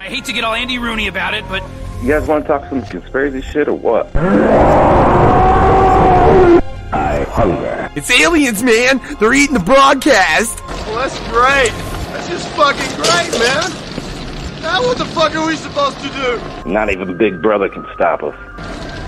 I hate to get all Andy Rooney about it, but... You guys want to talk some conspiracy shit or what? I hunger. It's aliens, man! They're eating the broadcast! Well, that's great. That's just fucking great, man. Now what the fuck are we supposed to do? Not even Big Brother can stop us.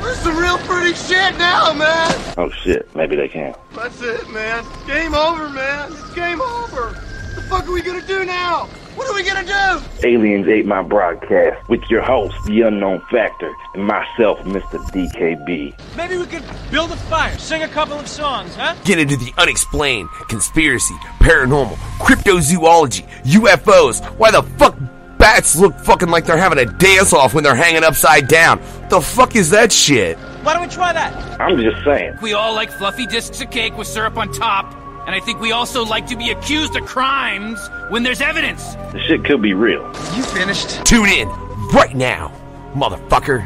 We're some real pretty shit now, man. Oh shit, maybe they can. That's it, man. Game over, man. It's game over. What the fuck are we gonna do now? What are we gonna do? Aliens ate my broadcast with your host, The Unknown Factor, and myself, Mr. DKB. Maybe we could build a fire, sing a couple of songs, huh? Get into the unexplained, conspiracy, paranormal, cryptozoology, UFOs. Why the fuck bats look fucking like they're having a dance-off when they're hanging upside down? What the fuck is that shit? Why don't we try that? I'm just saying. We all like fluffy discs of cake with syrup on top, and I think we also like to be accused of crimes when there's evidence. The shit could be real. You finished? Tune in right now, motherfucker.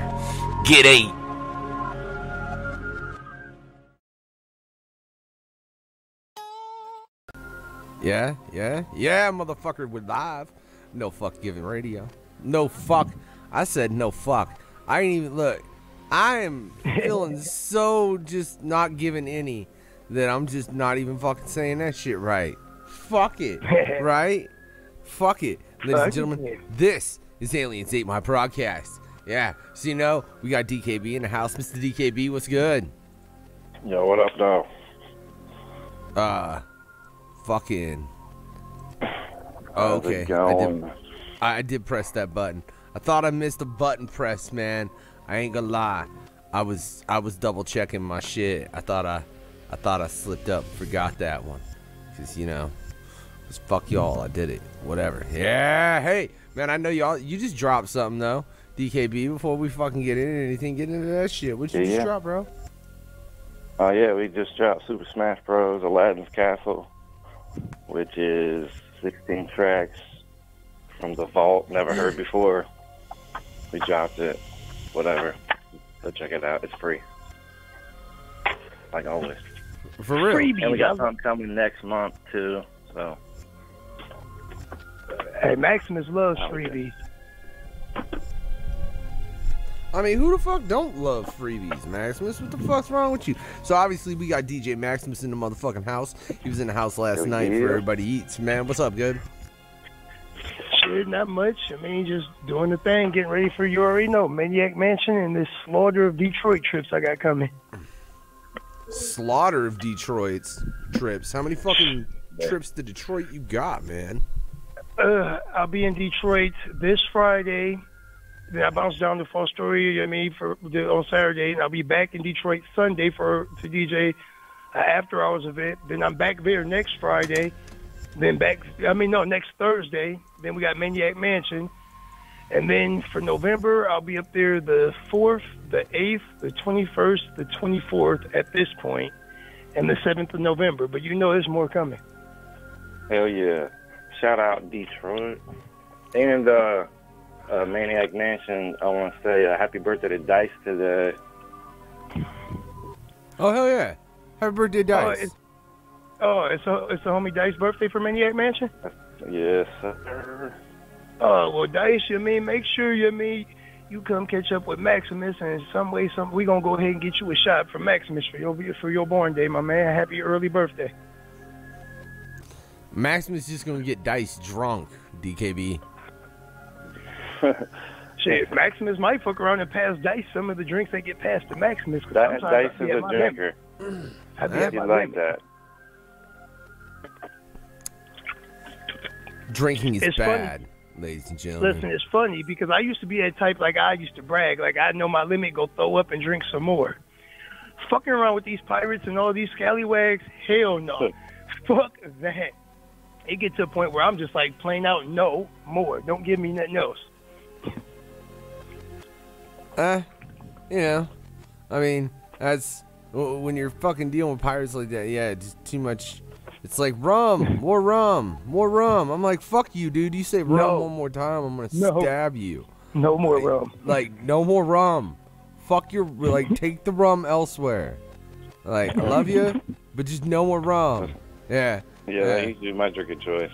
Get 8. Yeah, motherfucker, we're live. No fuck giving radio. No fuck. I said no fuck. I ain't even, look, I am feeling so just not giving any that I'm just not even fucking saying that shit right. Fuck it, right? Fuck it. Ladies and gentlemen, this is Aliens Ate My Broadcast. Yeah, so you know, we got DKB in the house. Mr. DKB, what's good? Yo, what up, dog? Fucking. How's Okay, it going? I did press that button. I thought I missed a button press, man. I ain't gonna lie. I was double checking my shit. I thought I slipped up, forgot that one. Cause you know, just fuck y'all. I did it. Whatever. Yeah. Hey, man. I know y'all. You just dropped something though, DKB. Before we fucking get into anything, get into that shit. What you just drop, bro? Oh yeah, we just dropped Super Smash Bros. Aladdin's Castle, which is 16 tracks from the vault, never heard before. We dropped it. Whatever. Go check it out. It's free. Like always. For real. And we got something coming next month too. So. Hey, Maximus loves freebies. I mean, who the fuck don't love freebies, Maximus? What the fuck's wrong with you? So obviously we got DJ Maximus in the motherfucking house. He was in the house last night for Everybody Eats. Man, what's up, good? Shit, not much. I mean, just doing the thing, getting ready for, you already know, Maniac Mansion and this slaughter of Detroit trips I got coming. Slaughter of Detroit's trips? How many fucking trips to Detroit you got, man? I'll be in Detroit this Friday. Then I bounce down to Fall Story, on Saturday, and I'll be back in Detroit Sunday to DJ after hours event. Then I'm back there next Friday. Then next Thursday. Then we got Maniac Mansion. And then for November, I'll be up there the 4th, the 8th, the 21st, the 24th at this point, and the 7th of November. But you know there's more coming. Hell yeah. Shout out Detroit. And Maniac Mansion, I want to say happy birthday to Dice today. Oh, hell yeah. Happy birthday, Dice. It's a homie Dice birthday for Maniac Mansion? Yes, sir. Oh, well, Dice, make sure, you come catch up with Maximus, and in some way, we going to go ahead and get you a shot from Maximus for your born day, my man. Happy early birthday. Maximus is just going to get Dice drunk, DKB. Shit, Maximus might fuck around and pass Dice some of the drinks they get passed to Maximus. Dice is a drinker. He's like that. Drinking is bad, funny. Ladies and gentlemen. Listen, it's funny because I used to be that type, like I used to brag, like I know my limit, go throw up and drink some more. Fucking around with these pirates and all these scallywags, hell no. Fuck that. It gets to a point where I'm just like plain out, no more. Don't give me nothing else. I mean, that's when you're fucking dealing with pirates like that. Yeah, just too much. It's like rum, more rum, more rum. I'm like, fuck you, dude. You say rum one more time, I'm gonna stab you. No more rum. Like, no more rum. Fuck your, like, take the rum elsewhere. Like, I love you, but just no more rum. Yeah. Yeah, that used to be my drink of choice.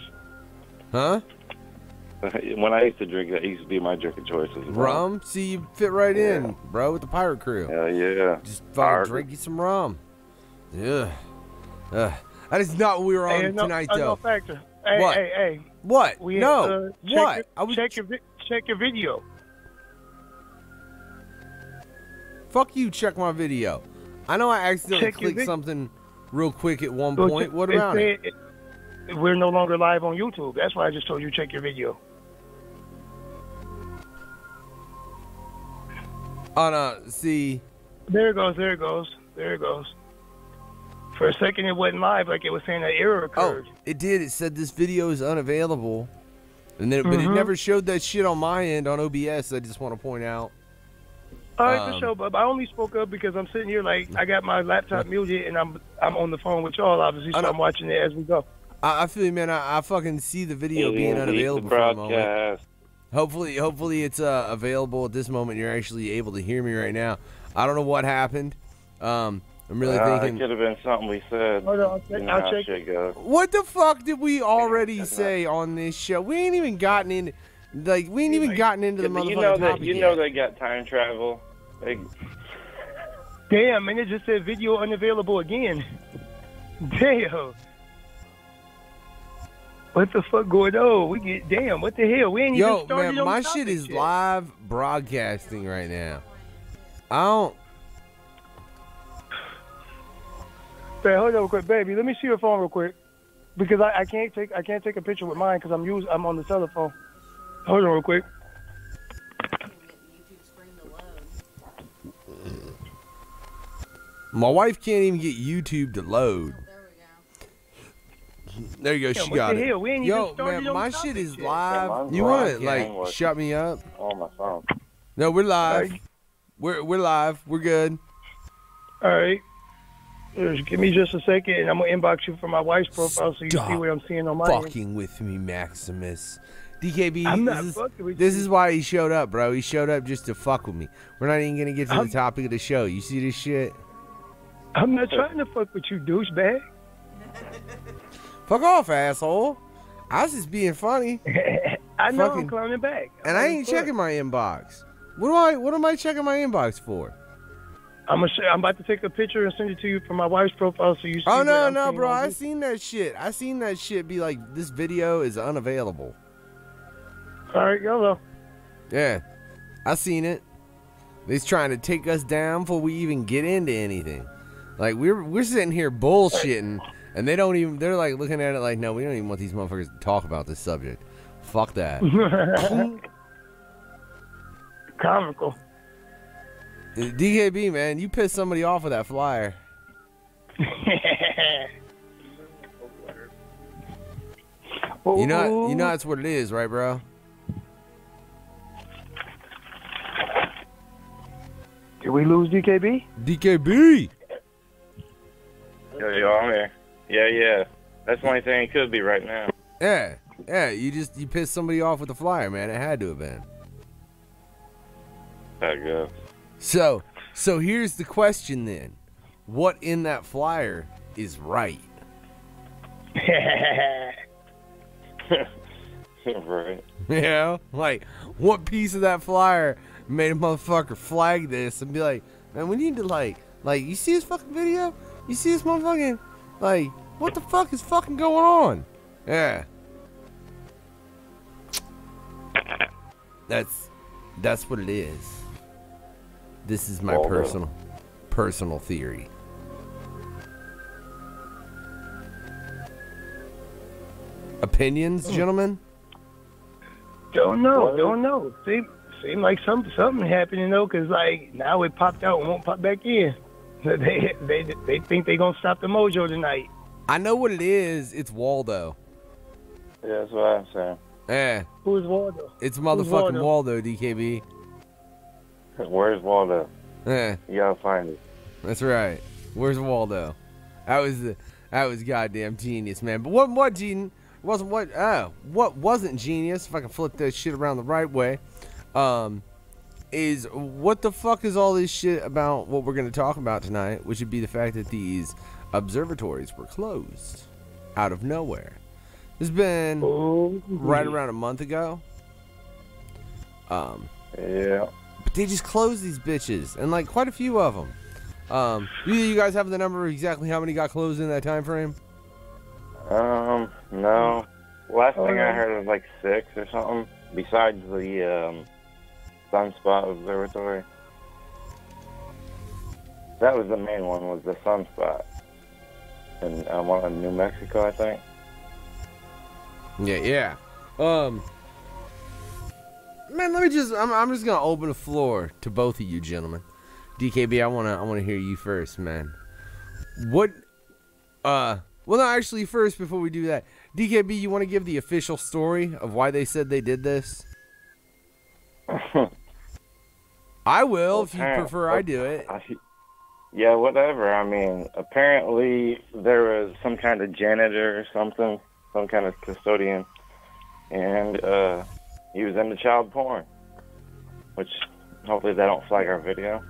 Huh? When I used to drink, that used to be my drink of choice. Rum? See, you fit right in, bro, with the pirate crew. Hell yeah. Just fucking drink you some rum. Yeah. That is not what we were on tonight, though. No factor. Hey, What? hey. What? We, No. check What? check your video. Fuck you, check my video. I know I accidentally clicked something real quick at one point. What about it? We're no longer live on YouTube. That's why I just told you check your video. Oh, no. See. There it goes. For a second, it wasn't live, like it was saying an error occurred. Oh, it did. It said this video is unavailable. And then, but it never showed that shit on my end on OBS, I just want to point out. All right, for sure, but I only spoke up because I'm sitting here like I got my laptop muted and I'm on the phone with y'all, obviously, so I'm watching it as we go. I feel you, man. I fucking see the video being unavailable for a moment. Hopefully it's available at this moment. You're actually able to hear me right now. I don't know what happened. I'm really thinking it could have been something we said. Hold on, I'll check it. What the fuck did we already say on this show? We ain't even gotten into the motherfucking topic You know they got time travel. Damn, and it just said video unavailable again. Damn. What the fuck going on? Damn, what the hell? We ain't even started. Yo, man, my shit is live broadcasting right now. I don't. Hey, hold on real quick, baby. Let me see your phone real quick, because I can't take a picture with mine because I'm on the telephone. Hold on real quick. My wife can't even get YouTube to load. There you go. She got it. Yo, man, my shit is live. You want to shut me up? On my phone. No, we're live. We're live. We're good. All right. Give me just a second, and I'm gonna inbox you for my wife's profile so you see what I'm seeing on my end. Fucking with me, Maximus. DKB, I'm not fucking with this you. is why he showed up, bro. He showed up just to fuck with me. We're not even gonna get to the topic of the show. You see this shit? I'm not trying to fuck with you, douchebag. Fuck off, asshole. I was just being funny. I know I'm clowning back. And I ain't checking my inbox. What am I checking my inbox for? I'm about to take a picture and send it to you from my wife's profile so you see. Oh, no, bro. I seen that shit. I seen that shit be like, this video is unavailable. All right, YOLO. Yeah. I seen it. They's trying to take us down before we even get into anything. Like, we're sitting here bullshitting, and they're like looking at it like, no, we don't even want these motherfuckers to talk about this subject. Fuck that. Comical. DKB, man, you pissed somebody off with that flyer. You know that's what it is, right, bro? Did we lose DKB? DKB! Yo, I'm here. Yeah. That's the only thing it could be right now. Yeah, you pissed somebody off with the flyer, man. It had to have been. There you go. So here's the question then. What in that flyer is right? Right. Yeah, like, what piece of that flyer made a motherfucker flag this and be like, man, we need to like, you see this fucking video? You see this motherfucking, like, what the fuck is fucking going on? Yeah. That's what it is. This is my personal theory. Opinions, gentlemen? Don't know. Seem like something happening though, cause like now it popped out and won't pop back in. They think they gonna stop the mojo tonight. I know what it is. It's Waldo. Yeah, that's what I'm saying. Yeah. Who's Waldo? It's motherfucking Waldo, DKB. Where's Waldo? Yeah. You gotta find it. That's right. Where's Waldo? That was goddamn genius, man. But what wasn't genius, if I can flip that shit around the right way, is what the fuck is all this shit about what we're going to talk about tonight, which would be the fact that these observatories were closed out of nowhere. It's been right around a month ago. Yeah. But they just closed these bitches, and like quite a few of them. You guys have the number of exactly how many got closed in that time frame? No. Last thing I heard was like 6 or something. Besides the Sunspot Observatory. That was the main one, was the Sunspot. And one in New Mexico, I think. Yeah. Man, let me just. I'm just gonna open the floor to both of you gentlemen. DKB, I wanna hear you first, man. What? Well, no, actually, first before we do that, DKB, you want to give the official story of why they said they did this? I will, if you prefer. I do it. Yeah, whatever. I mean, apparently there was some kind of janitor or something, some kind of custodian, and he was into child porn, which hopefully they don't flag our video.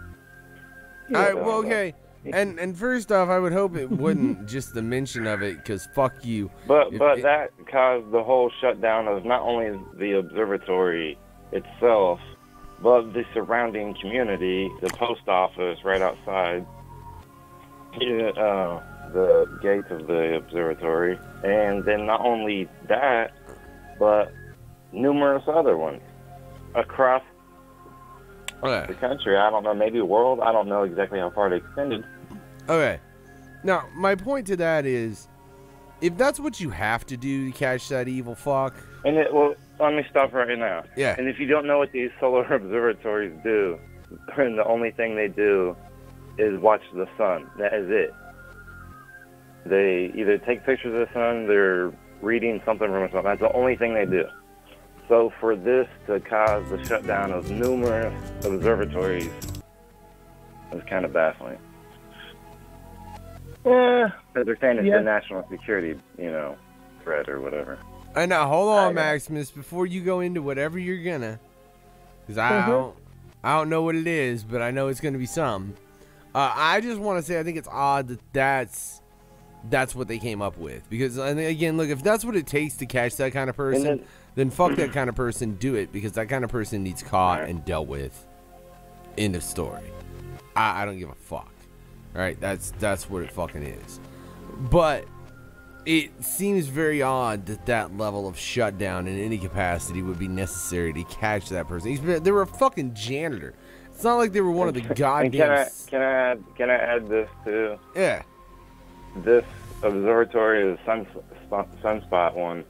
All right, well, okay. And first off, I would hope it wouldn't just the mention of it, because fuck you. But that caused the whole shutdown of not only the observatory itself, but the surrounding community, the post office right outside the gate of the observatory, and then not only that, but numerous other ones across the country. I don't know, maybe the world. I don't know exactly how far it extended. Okay. Now, my point to that is, if that's what you have to do to catch that evil fuck... Well, let me stop right now. Yeah. And if you don't know what these solar observatories do, the only thing they do is watch the sun. That is it. They either take pictures of the sun, they're reading something from the sun. That's the only thing they do. So for this to cause the shutdown of numerous observatories is kind of baffling. Yeah. They're saying it's a national security, threat or whatever. And now, hold on, Maximus, before you go into whatever you're gonna, because I don't know what it is, but I know it's gonna be something. I just want to say I think it's odd that that's what they came up with, because, and again, look, if that's what it takes to catch that kind of person, then fuck that kind of person, do it, because that kind of person needs caught and dealt with. End of story. I don't give a fuck. All right, that's what it fucking is. But it seems very odd that that level of shutdown in any capacity would be necessary to catch that person. They were a fucking janitor. It's not like they were one of the goddamn... Can I add this too? Yeah. This observatory, the Sunspot one,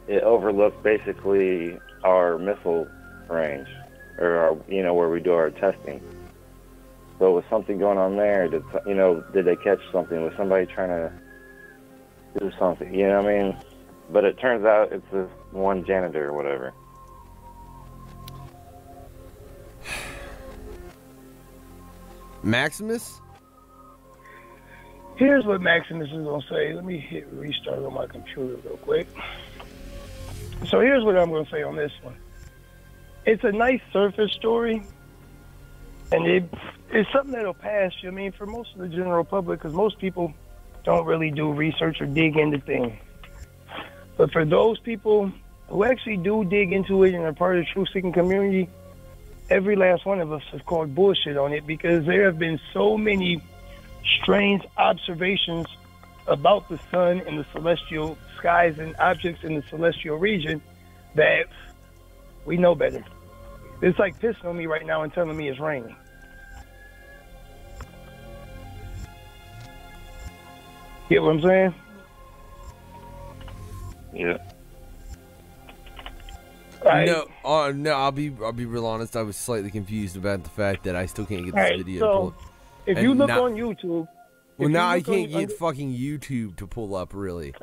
it overlooks basically our missile range, or our, where we do our testing. So was something going on there? Did they catch something? Was somebody trying to do something? You know what I mean? But it turns out it's this one janitor or whatever. Maximus? Here's what Maximus is going to say. Let me hit restart on my computer real quick. So here's what I'm going to say on this one. It's a nice surface story, and it's something that'll pass, for most of the general public, because most people don't really do research or dig into things. But for those people who actually do dig into it and are part of the truth-seeking community, every last one of us has called bullshit on it, because there have been so many strange observations about the sun and the celestial skies and objects in the celestial region that we know better. It's like pissing on me right now and telling me it's raining. Get what I'm saying? Yeah. No, I'll be real honest. I was slightly confused about the fact that I still can't get this video to pull. If you look on YouTube... Well, now I can't get fucking YouTube to pull up, really.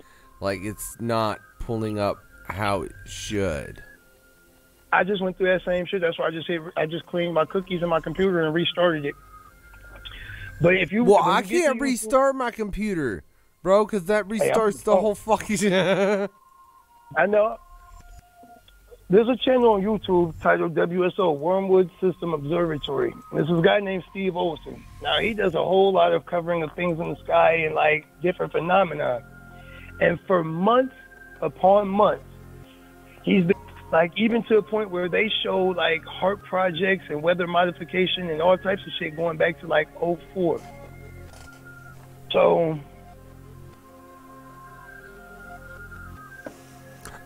Like, it's not pulling up how it should. I just went through that same shit. That's why I just cleaned my cookies in my computer and restarted it. But if you... Well, I can't restart my computer, bro, because that restarts the whole fucking... I know. There's a channel on YouTube titled WSO, Wormwood System Observatory. This is a guy named Steve Olson. Now, he does a whole lot of covering of things in the sky and, different phenomena. And for months upon months. He's been, like, even to a point where they show, like, heart projects and weather modification and all types of shit going back to, like, '04. So,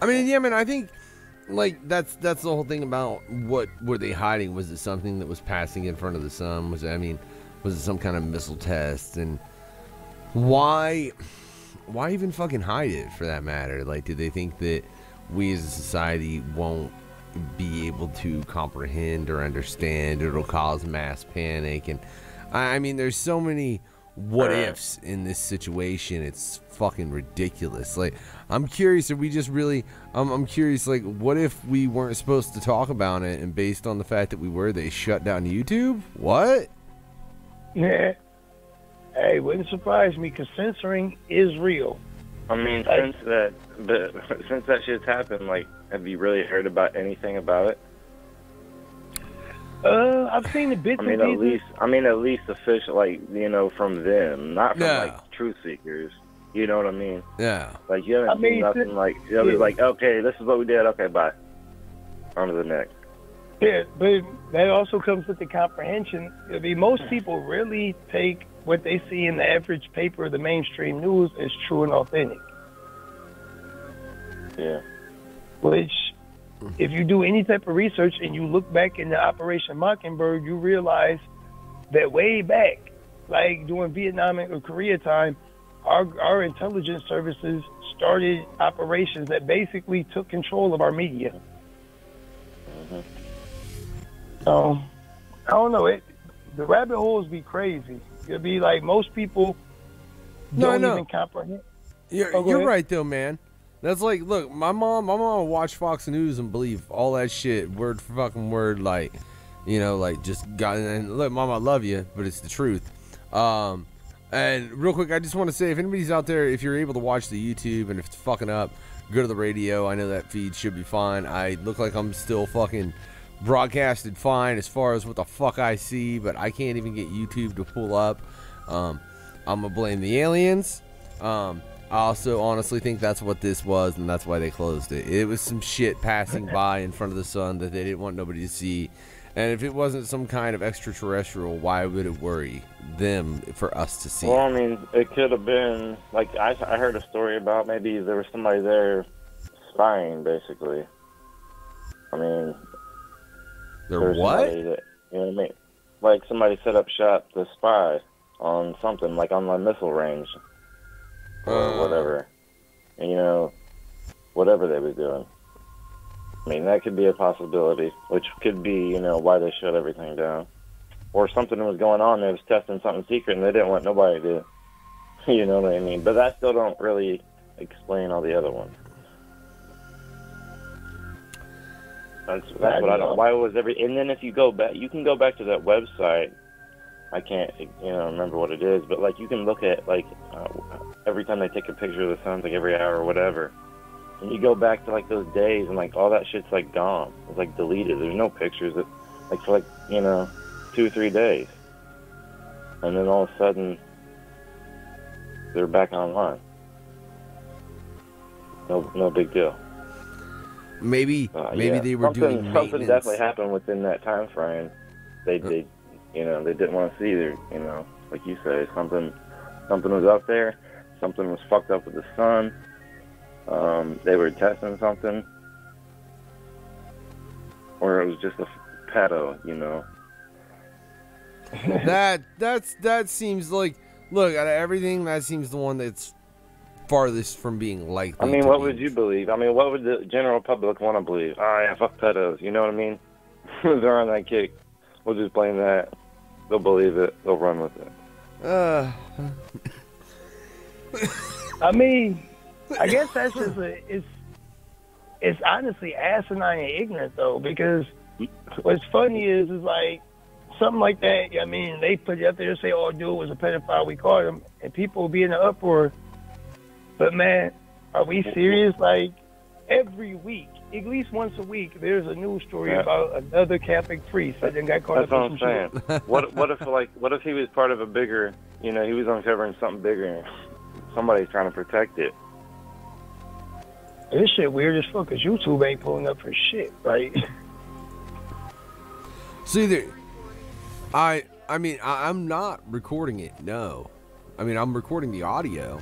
I mean, yeah, man, I think, like, that's the whole thing about what were they hiding? Was it something that was passing in front of the sun? Was it some kind of missile test? And why even fucking hide it, for that matter? Like, did they think that we as a society won't be able to comprehend or understand? It'll cause mass panic. And I mean, there's so many what ifs in this situation. It's fucking ridiculous. Like, I'm curious if we just really I'm curious, like, what if we weren't supposed to talk about it, and based on the fact that we were, they shut down YouTube? What? yeah. Hey, wouldn't surprise me, because censoring is real. I mean, since that shit's happened, like, have you really heard about anything about it? I've seen the bits and pieces. At least official, like, you know, from them, not from like truth seekers. You know what I mean? Yeah. Like, you haven't seen nothing like, it was like, okay, this is what we did. Okay, bye. On to the next. Yeah, but that also comes with the comprehension. I mean, most people really take what they see in the average paper, the mainstream news, as true and authentic. Yeah. Which, if you do any type of research and you look back into Operation Mockingbird, you realize that way back, like during Vietnam or Korea time, our intelligence services started operations that basically took control of our media. Mm-hmm. So, I don't know. The rabbit holes be crazy. It'll be like most people don't even comprehend. You're right, though, man. That's like, look, my mom would watch Fox News and believe all that shit, word for fucking word, like, you know, like, just got, and look, Mom, I love you, but it's the truth. And real quick, I just want to say, if anybody's out there, if you're able to watch the YouTube, and if it's fucking up, go to the radio. I know that feed should be fine. I look like I'm still fucking broadcasted fine as far as what the fuck I see, but I can't even get YouTube to pull up. I'm gonna blame the aliens. I also honestly think that's what this was, and that's why they closed it. It was some shit passing by in front of the sun that they didn't want nobody to see. And if it wasn't some kind of extraterrestrial, why would it worry them for us to see? Well, I mean, it could have been, like, I heard a story about maybe there was somebody there spying, basically. I mean, there what? That, you know what I mean? Like, somebody set up shop to spy on something, like on the missile range. Or whatever. And, you know, whatever they were doing. I mean, that could be a possibility, which could be, you know, why they shut everything down. Or something was going on, they was testing something secret, and they didn't want nobody to, you know what I mean? But that still don't really explain all the other ones. That's what I don't, why was and then if you go back, you can go back to that website. I can't, you know, remember what it is, but, like, you can look at, like, every time they take a picture of the sun, like every hour or whatever, and you go back to, like, those days, and, like, all that shit's, like, gone. It's, like, deleted. There's no pictures, like, for, like, you know, 2 or 3 days. And then all of a sudden, they're back online. No big deal. Maybe they were doing maintenance. Something definitely happened within that time frame. They you know, they didn't want to see their, you know, like you say, something was up there, something was fucked up with the sun. They were testing something, or it was just a pedo, you know. that seems like, look, out of everything, that seems the one that's farthest from being likely. I mean, what would you believe? I mean, what would the general public want to believe? Oh, yeah, fuck pedos, you know what I mean? They're on that kick. We'll just blame that. They'll believe it. They'll run with it. I mean, I guess that's just it's honestly asinine and ignorant, though, because what's funny is like something like that. I mean, they put it up there and say, "Oh, dude was a pedophile. We caught him," and people will be in an uproar. But man, are we serious? Like every week, at least once a week, there's a news story about another Catholic priest that then got caught up in some shit. That's what I'm saying. What if he was part of a bigger, you know, he was uncovering something bigger and somebody's trying to protect it. This shit weird as fuck, because YouTube ain't pulling up for shit, right? See, I'm not recording it, no. I mean, I'm recording the audio.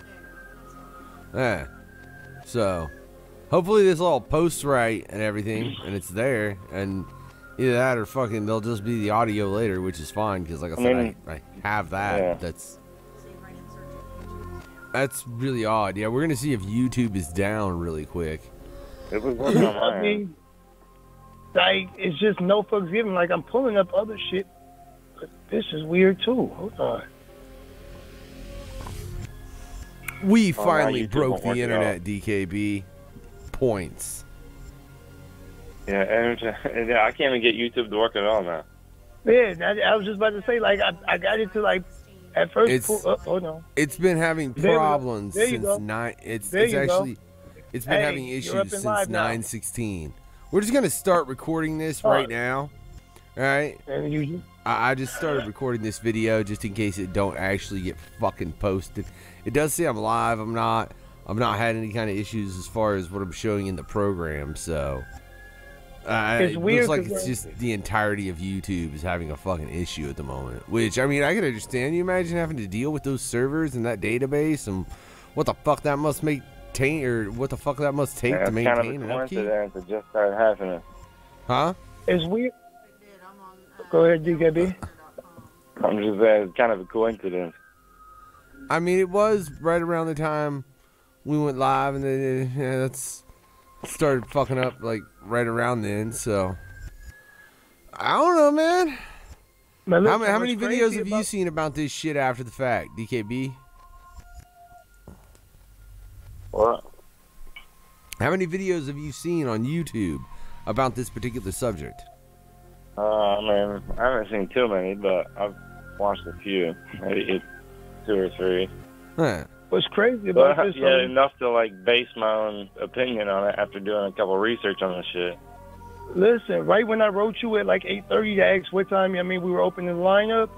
Yeah. So, hopefully this all posts right and everything, and it's there, and either that or fucking they'll just be the audio later, which is fine, because like I said, I have that. Yeah. That's really odd. Yeah, we're going to see if YouTube is down really quick. It was working on my I mean, like, it's just no fucks given. Like, I'm pulling up other shit, but this is weird, too. Hold on. We finally broke the internet, DKB. Points. Yeah, and I can't even get YouTube to work at all now. Yeah, I was just about to say, like, I got it to, like, at first, no. It's been having problems since 9. It's been having issues since 9/16. We're just gonna start recording this right now. All right. And I just started recording this video just in case it don't actually get fucking posted. It does say I'm live. I'm not had any kind of issues as far as what I'm showing in the program. So it's it weird. Looks like it's just the entirety of YouTube is having a fucking issue at the moment. Which, I mean, I can understand. You imagine having to deal with those servers and that database and what the fuck that must take to maintain an upkeep? It just started happening. Huh? It's weird. Go ahead, DKB. I'm just saying, it's kind of a coincidence. I mean, it was right around the time we went live, and then that's started fucking up like right around then. So I don't know, man. How many videos have you seen about this shit after the fact, DKB? What? How many videos have you seen on YouTube about this particular subject? I mean, I haven't seen too many, but I've watched a few, maybe 2 or 3. Huh. What's crazy about this? Yeah, enough to like base my own opinion on it after doing a couple of research on this shit. Listen, right when I wrote you at like 8:30 to ask what time, we were opening the lineup,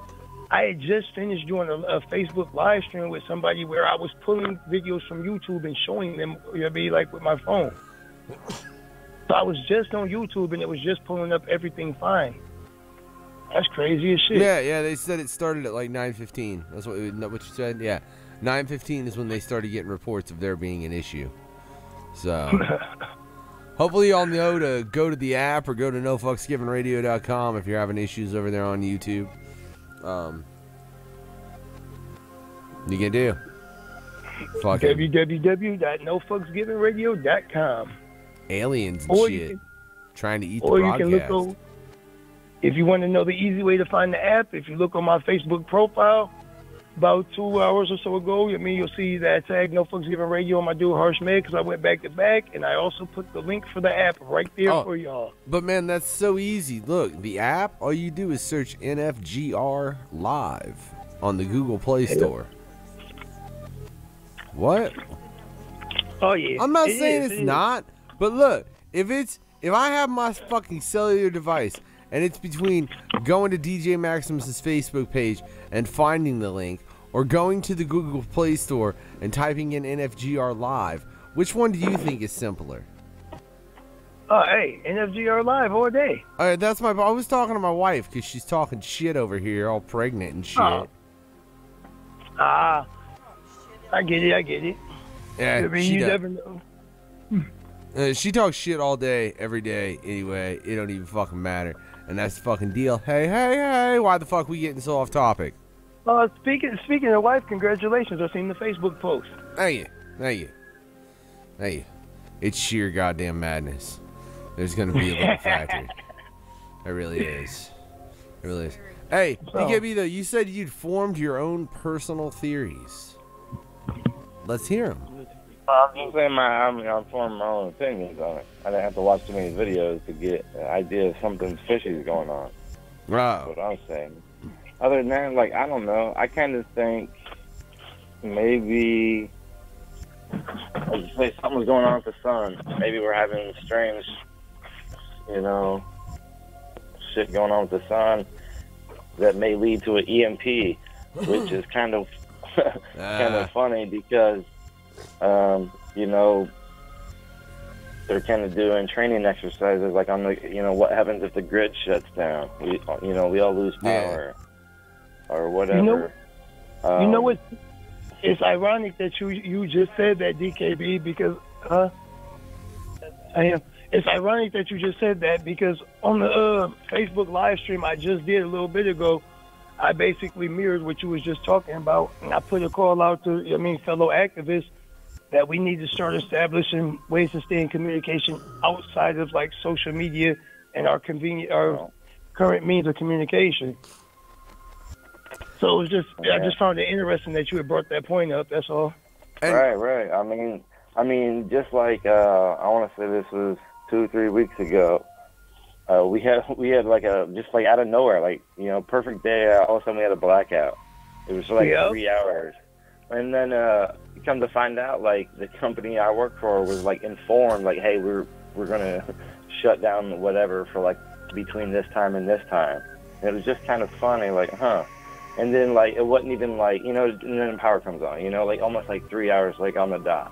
I had just finished doing a Facebook live stream with somebody where I was pulling videos from YouTube and showing them, like with my phone. So I was just on YouTube and it was just pulling up everything fine. That's crazy as shit. Yeah, they said it started at like 9:15. That's what you said? Yeah. 9:15 is when they started getting reports of there being an issue. So, hopefully y'all know to go to the app or go to nofucksgivenradio.com if you're having issues over there on YouTube. You can do www.nofucksgivenradio.com. Aliens and shit trying to eat the broadcast. You can look if you want to know the easy way to find the app, if you look on my Facebook profile about 2 hours or so ago, you'll see that tag No Fucks Given Radio on my dude Harsh Med, because I went back to back and I also put the link for the app right there for y'all. But man, that's so easy. Look, the app, all you do is search NFGR Live on the Google Play Store. What? Oh yeah. I'm not saying it's not, but look, if I have my fucking cellular device and it's between going to DJ Maximus's Facebook page and finding the link, or going to the Google Play Store and typing in NFGR Live, which one do you think is simpler? Oh, hey, NFGR Live all day. I was talking to my wife because she's talking shit over here, all pregnant and shit. I get it. Yeah, you never know. She talks shit all day, every day. Anyway, it don't even fucking matter, and that's the fucking deal. Hey! Why the fuck we getting so off topic? Speaking of wife, congratulations! I've seen the Facebook post. Thank you. It's sheer goddamn madness. There's gonna be a little factory. It really is. Hey, DKB though, you said you'd formed your own personal theories. Let's hear them. I'm just saying I'm forming my own opinions on it. I didn't have to watch too many videos to get an idea of something fishy is going on. Wow. That's what I'm saying. Other than that, like, I don't know. I kind of think maybe, let's say something's going on with the sun. Maybe we're having strange, shit going on with the sun that may lead to an EMP, which is kind of funny because, they're kind of doing training exercises, like on the, what happens if the grid shuts down? We all lose power, or whatever. You know what? It's ironic that you just said that, DKB, because It's ironic that you just said that, because on the Facebook live stream I just did a little bit ago, I basically mirrored what you was just talking about, and I put a call out to fellow activists that we need to start establishing ways to stay in communication outside of like social media and our current means of communication. So it was just, I just found it interesting that you had brought that point up. That's all. Right. I mean, just like I want to say this was 2 or 3 weeks ago. We had like just like out of nowhere, like perfect day. All of a sudden we had a blackout. It was like 3 hours, and then come to find out, like the company I work for was like informed, like, hey, we're gonna shut down whatever for like between this time and this time. And it was just kind of funny, like, huh. And then, like, it wasn't even, like, and then power comes on, like, almost, like, 3 hours, like, on the dot.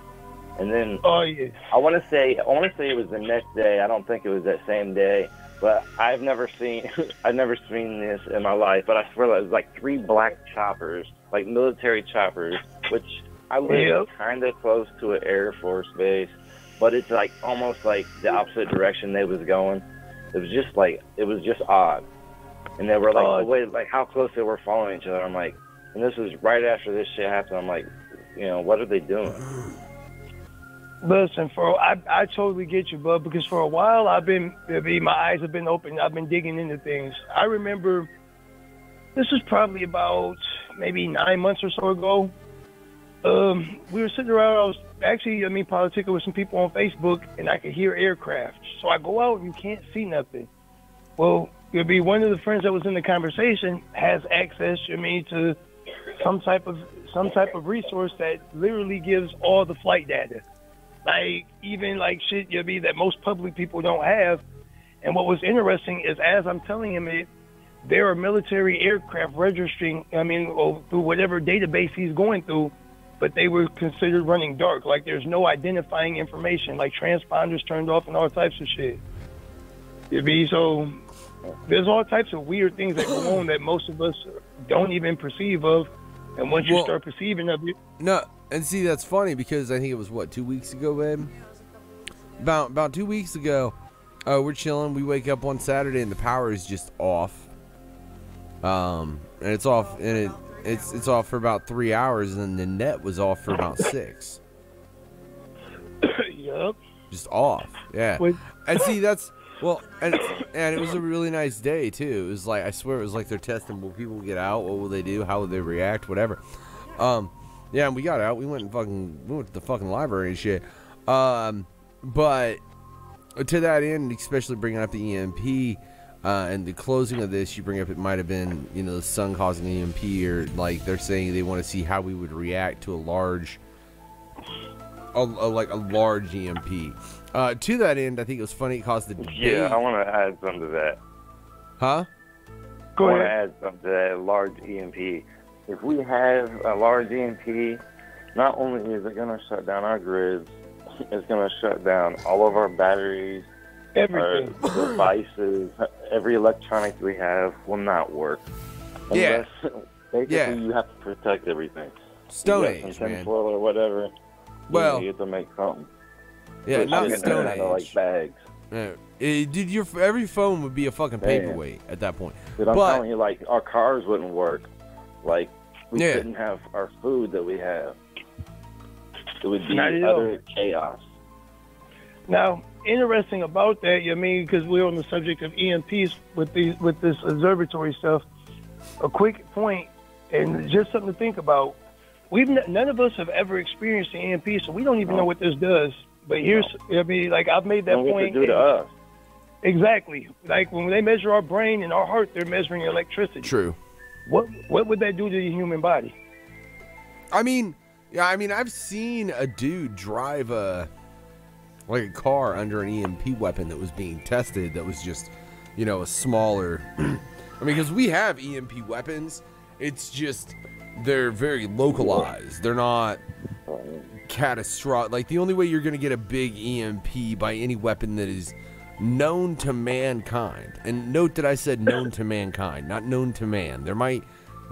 And then, I want to say it was the next day. I don't think it was that same day. But I've never seen this in my life. But I swear it was, like, 3 black choppers, like, military choppers, which I live kind of close to an Air Force base. But it's, like, almost, like, the opposite direction they was going. It was just odd. And they were like, the way, like, how close they were following each other. I'm like, and this was right after this shit happened. I'm like, what are they doing? Listen, I totally get you, bud, because for a while my eyes have been open. I've been digging into things. I remember this was probably about maybe 9 months or so ago. We were sitting around. I was actually, politicking with some people on Facebook, and I could hear aircraft. So I go out and you can't see nothing. Well, it'll be one of the friends that was in the conversation has access, to some type of resource that literally gives all the flight data, like even like shit that most public people don't have. And what was interesting is, as I'm telling him it, there are military aircraft registering. Through whatever database he's going through, but they were considered running dark. Like there's no identifying information, like transponders turned off and all types of shit. So there's all types of weird things that go on that most of us don't even perceive of. And once you start perceiving of it. No, and see, that's funny because I think it was, 2 weeks ago, babe? About 2 weeks ago, we're chilling. We wake up one Saturday and the power is just off. And it's off, and it's off for about 3 hours, and the net was off for about 6. Yup. Just off, yeah. And see, that's... Well, and it was a really nice day, too. It was like, I swear, it was like they're testing, will people get out? What will they do? How will they react? Whatever. Yeah, and we got out. We went to the fucking library and shit. But to that end, especially bringing up the EMP and the closing of this, you bring up it might have been, the sun causing EMP, or like they're saying they want to see how we would react to a large EMP. To that end, I think it was funny. It caused the Yeah, I want to add something to that. Huh? I want to add something to that large EMP. If we have a large EMP, not only is it going to shut down our grids, it's going to shut down all of our batteries, everything, our devices, every electronic we have will not work. Yeah. Basically, you have to protect everything. Stone Age, man. Or whatever. Well, you have to make something. Yeah, not Stone Age. Like bags. Yeah. Dude, every phone would be a fucking paperweight at that point. Dude, I'm telling you, like, our cars wouldn't work. Like, we couldn't have our food that we have. It would be utter chaos. Now, interesting about that, because we're on the subject of EMPs with this observatory stuff. A quick point, and just something to think about. None of us have ever experienced an EMP, so we don't even know what this does. But here's, I've made that point. What to do to us. Exactly. Like when they measure our brain and our heart, they're measuring electricity. True. What would that do to the human body? I've seen a dude drive a car under an EMP weapon that was being tested that was just, a smaller... because we have EMP weapons. It's just, they're very localized. They're not catastrophic. Like, the only way you're going to get a big EMP by any weapon that is known to mankind. And note that I said known to mankind, not known to man.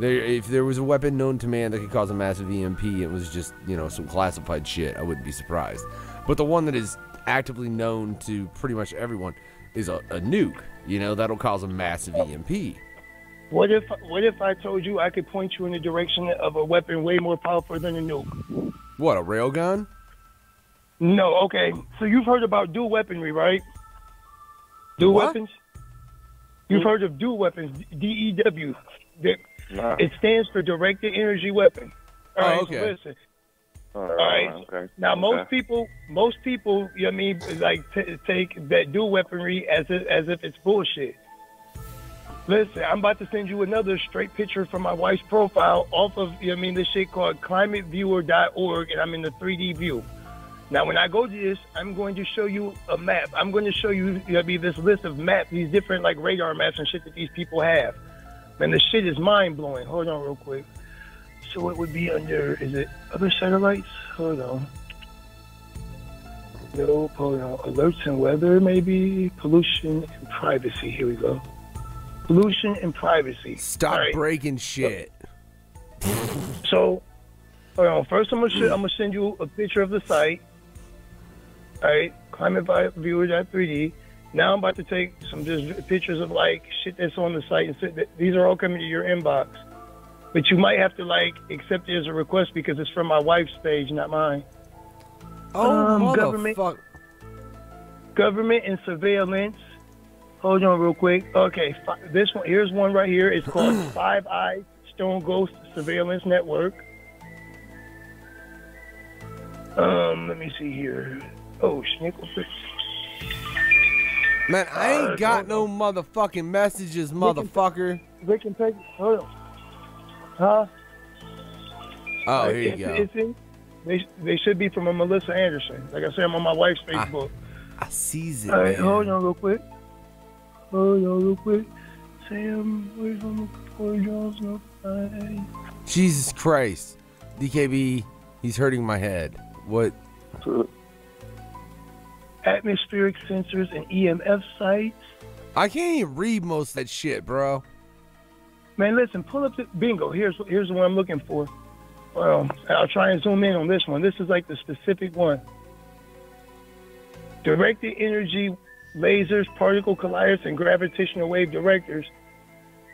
If there was a weapon known to man that could cause a massive EMP, it was just, some classified shit. I wouldn't be surprised. But the one that is actively known to pretty much everyone is a nuke. That'll cause a massive EMP. What if I told you I could point you in the direction of a weapon way more powerful than a nuke? What, a railgun? No, okay. So you've heard about dual weaponry, right? Dual weapons? You've heard of dual weapons, DEW. No. It stands for directed energy weapon. All right, okay. So listen. All right. Okay. Now, most people, take that dual weaponry as if it's bullshit. Listen, I'm about to send you another straight picture from my wife's profile off of, this shit called climateviewer.org, and I'm in the 3D view. Now, when I go to this, I'm going to show you a map. I'm going to show you, this list of maps, these different, radar maps and shit that these people have. Man, the shit is mind-blowing. Hold on real quick. So it would be under, is it other satellites? Hold on. Nope, hold on. Alerts and weather, maybe. Pollution and privacy. Here we go. Pollution and privacy. Stop breaking shit. So, hold on. First, I'm gonna send you a picture of the site. All right, climateviewer.3D. Now I'm about to take some just pictures of shit that's on the site, and these are all coming to your inbox. But you might have to accept it as a request because it's from my wife's page, not mine. Oh, motherfucker. Government and surveillance. Hold on real quick. Okay, this one, here's one right here. It's called Five Eyes Stone Ghost Surveillance Network. Let me see here. Oh, Schnickel. Man, I ain't got no motherfucking messages, motherfucker. Rick and Peggy, hold on. Huh? Oh, here you go. They should be from a Melissa Anderson. Like I said, I'm on my wife's Facebook. I sees it, All right, man. hold on real quick. Sam, where's on the four jobs? No fine. Jesus Christ. DKB, he's hurting my head. What? Atmospheric sensors and EMF sites. I can't even read most of that shit, bro. Man, listen, pull up the bingo. Here's the one I'm looking for. Well, I'll try and zoom in on this one. This is the specific one. Directed energy lasers, particle colliders, and gravitational wave directors.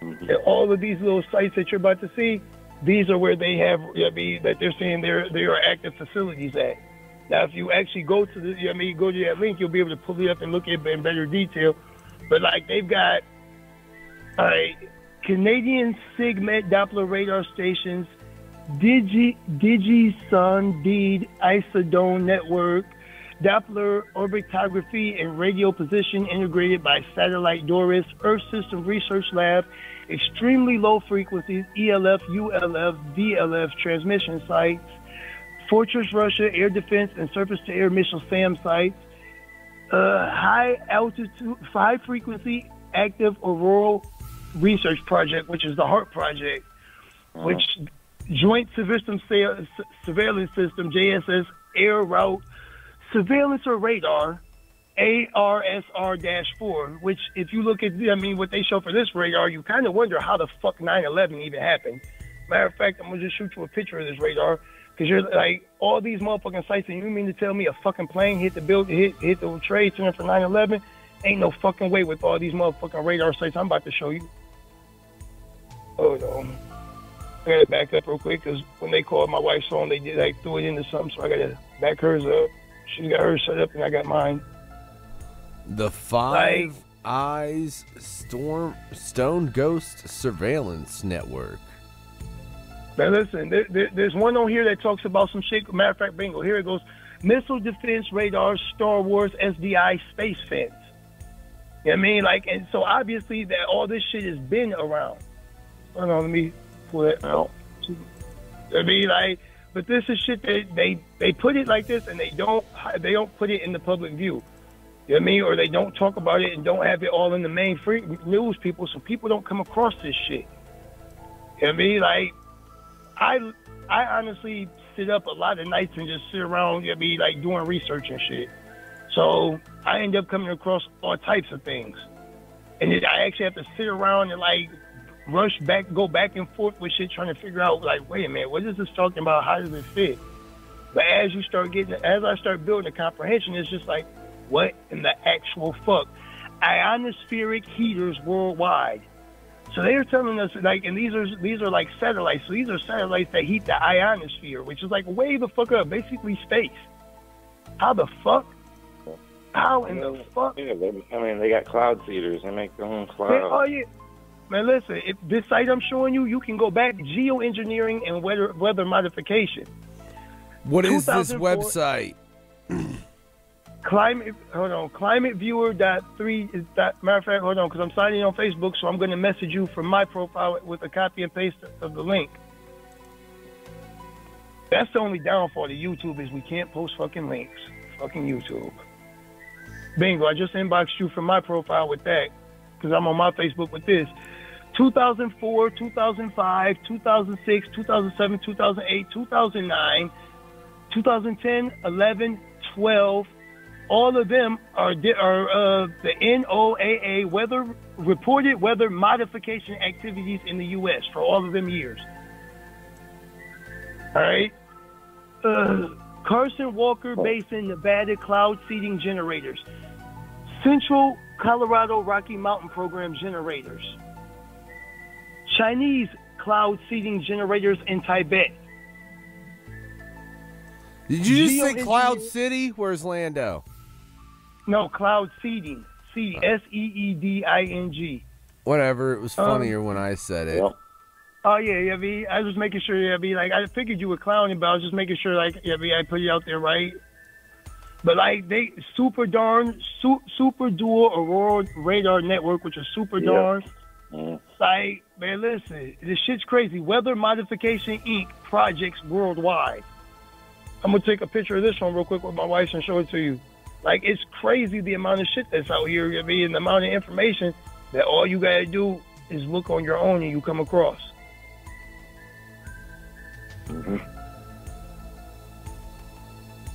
And all of these little sites that you're about to see, these are where they have, that they're saying there are active facilities at. Now, if you actually go to go to that link, you'll be able to pull it up and look at it in better detail. But they've got Canadian SIGMET Doppler radar stations, DigiSonDeed Isodone network, Doppler orbitography and radio position integrated by Satellite Doris, Earth System Research Lab, extremely low frequencies, ELF, ULF, VLF transmission sites, Fortress Russia Air Defense and Surface-to-Air Missile SAM sites, high altitude, high frequency active auroral research project, which is the HART project, which Joint Surveillance System, JSS Air Route Surveillance or Radar, ARSR-4, which if you look at, what they show for this radar, you kind of wonder how the fuck 9/11 even happened. Matter of fact, I'm going to just shoot you a picture of this radar, because you're all these motherfucking sites, and you mean to tell me a fucking plane hit the trade center for 9/11? Ain't no fucking way with all these motherfucking radar sites I'm about to show you. Hold on. I got to back up real quick, because when they called my wife's phone, they threw it into something, so I got to back hers up. She got hers set up, and I got mine. The Five Eyes Stone Ghost Surveillance Network. Now listen, there's one on here that talks about some shit. Matter of fact, bingo, here it goes. Missile Defense Radar, Star Wars SDI Space Fence. You know what I mean? And so obviously that all this shit has been around. Hold on, let me pull that out. But this is shit that they put it like this, and they don't put it in the public view. You know what I mean? Or they don't talk about it and don't have it all in the main free news, people, so people don't come across this shit. You know what I mean? I honestly sit up a lot of nights and just sit around, be like doing research and shit. So I end up coming across all types of things. And I actually have to sit around and like go back and forth with shit trying to figure out like, wait a minute, what is this talking about? How does it fit? But as I start building a comprehension, it's just like, what in the actual fuck? Ionospheric heaters worldwide. So they are telling us like, and these are like satellites. So these are satellites that heat the ionosphere, which is like way the fuck up, basically space. How the fuck? How in the fuck? Yeah, they got cloud seeders. They make their own cloud. Oh yeah. Man, listen, if this site I'm showing you, you can go back geoengineering and weather modification. What is this website? ClimateViewer.3 is that. Matter of fact, hold on, because I'm signing on Facebook, so I'm going to message you from my profile with a copy and paste of the link. That's the only downfall to YouTube is we can't post fucking links. Fucking YouTube. Bingo, I just inboxed you from my profile with that, because I'm on my Facebook with this. 2004, 2005, 2006, 2007, 2008, 2009, 2010, 11, 12. All of them are the NOAA reported weather modification activities in the U.S. for all of them years. All right. Carson Walker Basin, Nevada cloud seeding generators. Central Colorado Rocky Mountain Program generators. Chinese cloud seeding generators in Tibet. Did you just say Cloud City? Where's Lando? No, cloud seeding. SEEDING. Whatever. It was funnier when I said it. Oh yeah, I was making sure, like I figured you were clowning, but I was just making sure, like, I put it out there right. But like they super dual Aurora radar network, which is super darn. Like, man, listen, this shit's crazy. Weather Modification Inc. projects worldwide. I'm gonna take a picture of this one real quick with my wife and show it to you. Like, it's crazy the amount of shit that's out here, and the amount of information that all you gotta do is look on your own and you come across.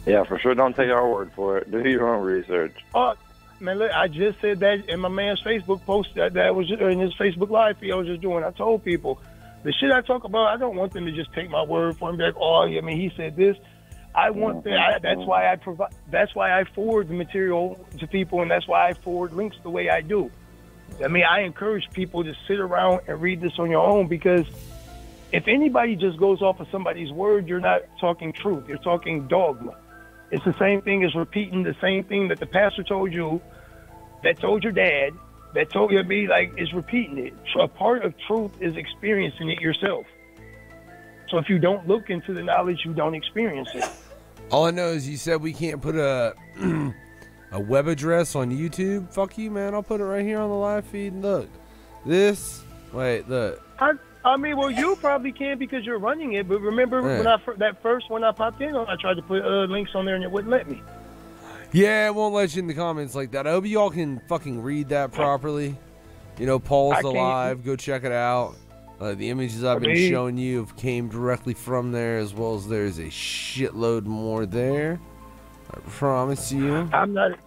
Yeah, for sure. Don't take our word for it. Do your own research. Oh, man, look, I just said that in my man's Facebook post that was in his Facebook Live feed I was just doing. I told people, the shit I talk about, I don't want them to just take my word for him. Be like, oh, he said this. I want that. That's why I provide. That's why I forward the material to people, and that's why I forward links the way I do. I encourage people to sit around and read this on your own, because if anybody just goes off of somebody's word, you're not talking truth. You're talking dogma. It's the same thing as repeating the same thing that the pastor told you, that told your dad, that told you, is repeating it. So a part of truth is experiencing it yourself. So if you don't look into the knowledge, you don't experience it. All I know is you said we can't put a web address on YouTube. Fuck you, man. I'll put it right here on the live feed. Look, look. Well, you probably can because you're running it. But remember when I popped in, I tried to put links on there and it wouldn't let me. Yeah, it won't let you in the comments like that. I hope y'all can fucking read that properly. Paul's alive. Go check it out. The images I've been showing you came directly from there, as well as there's a shitload more there. I promise you. I'm not.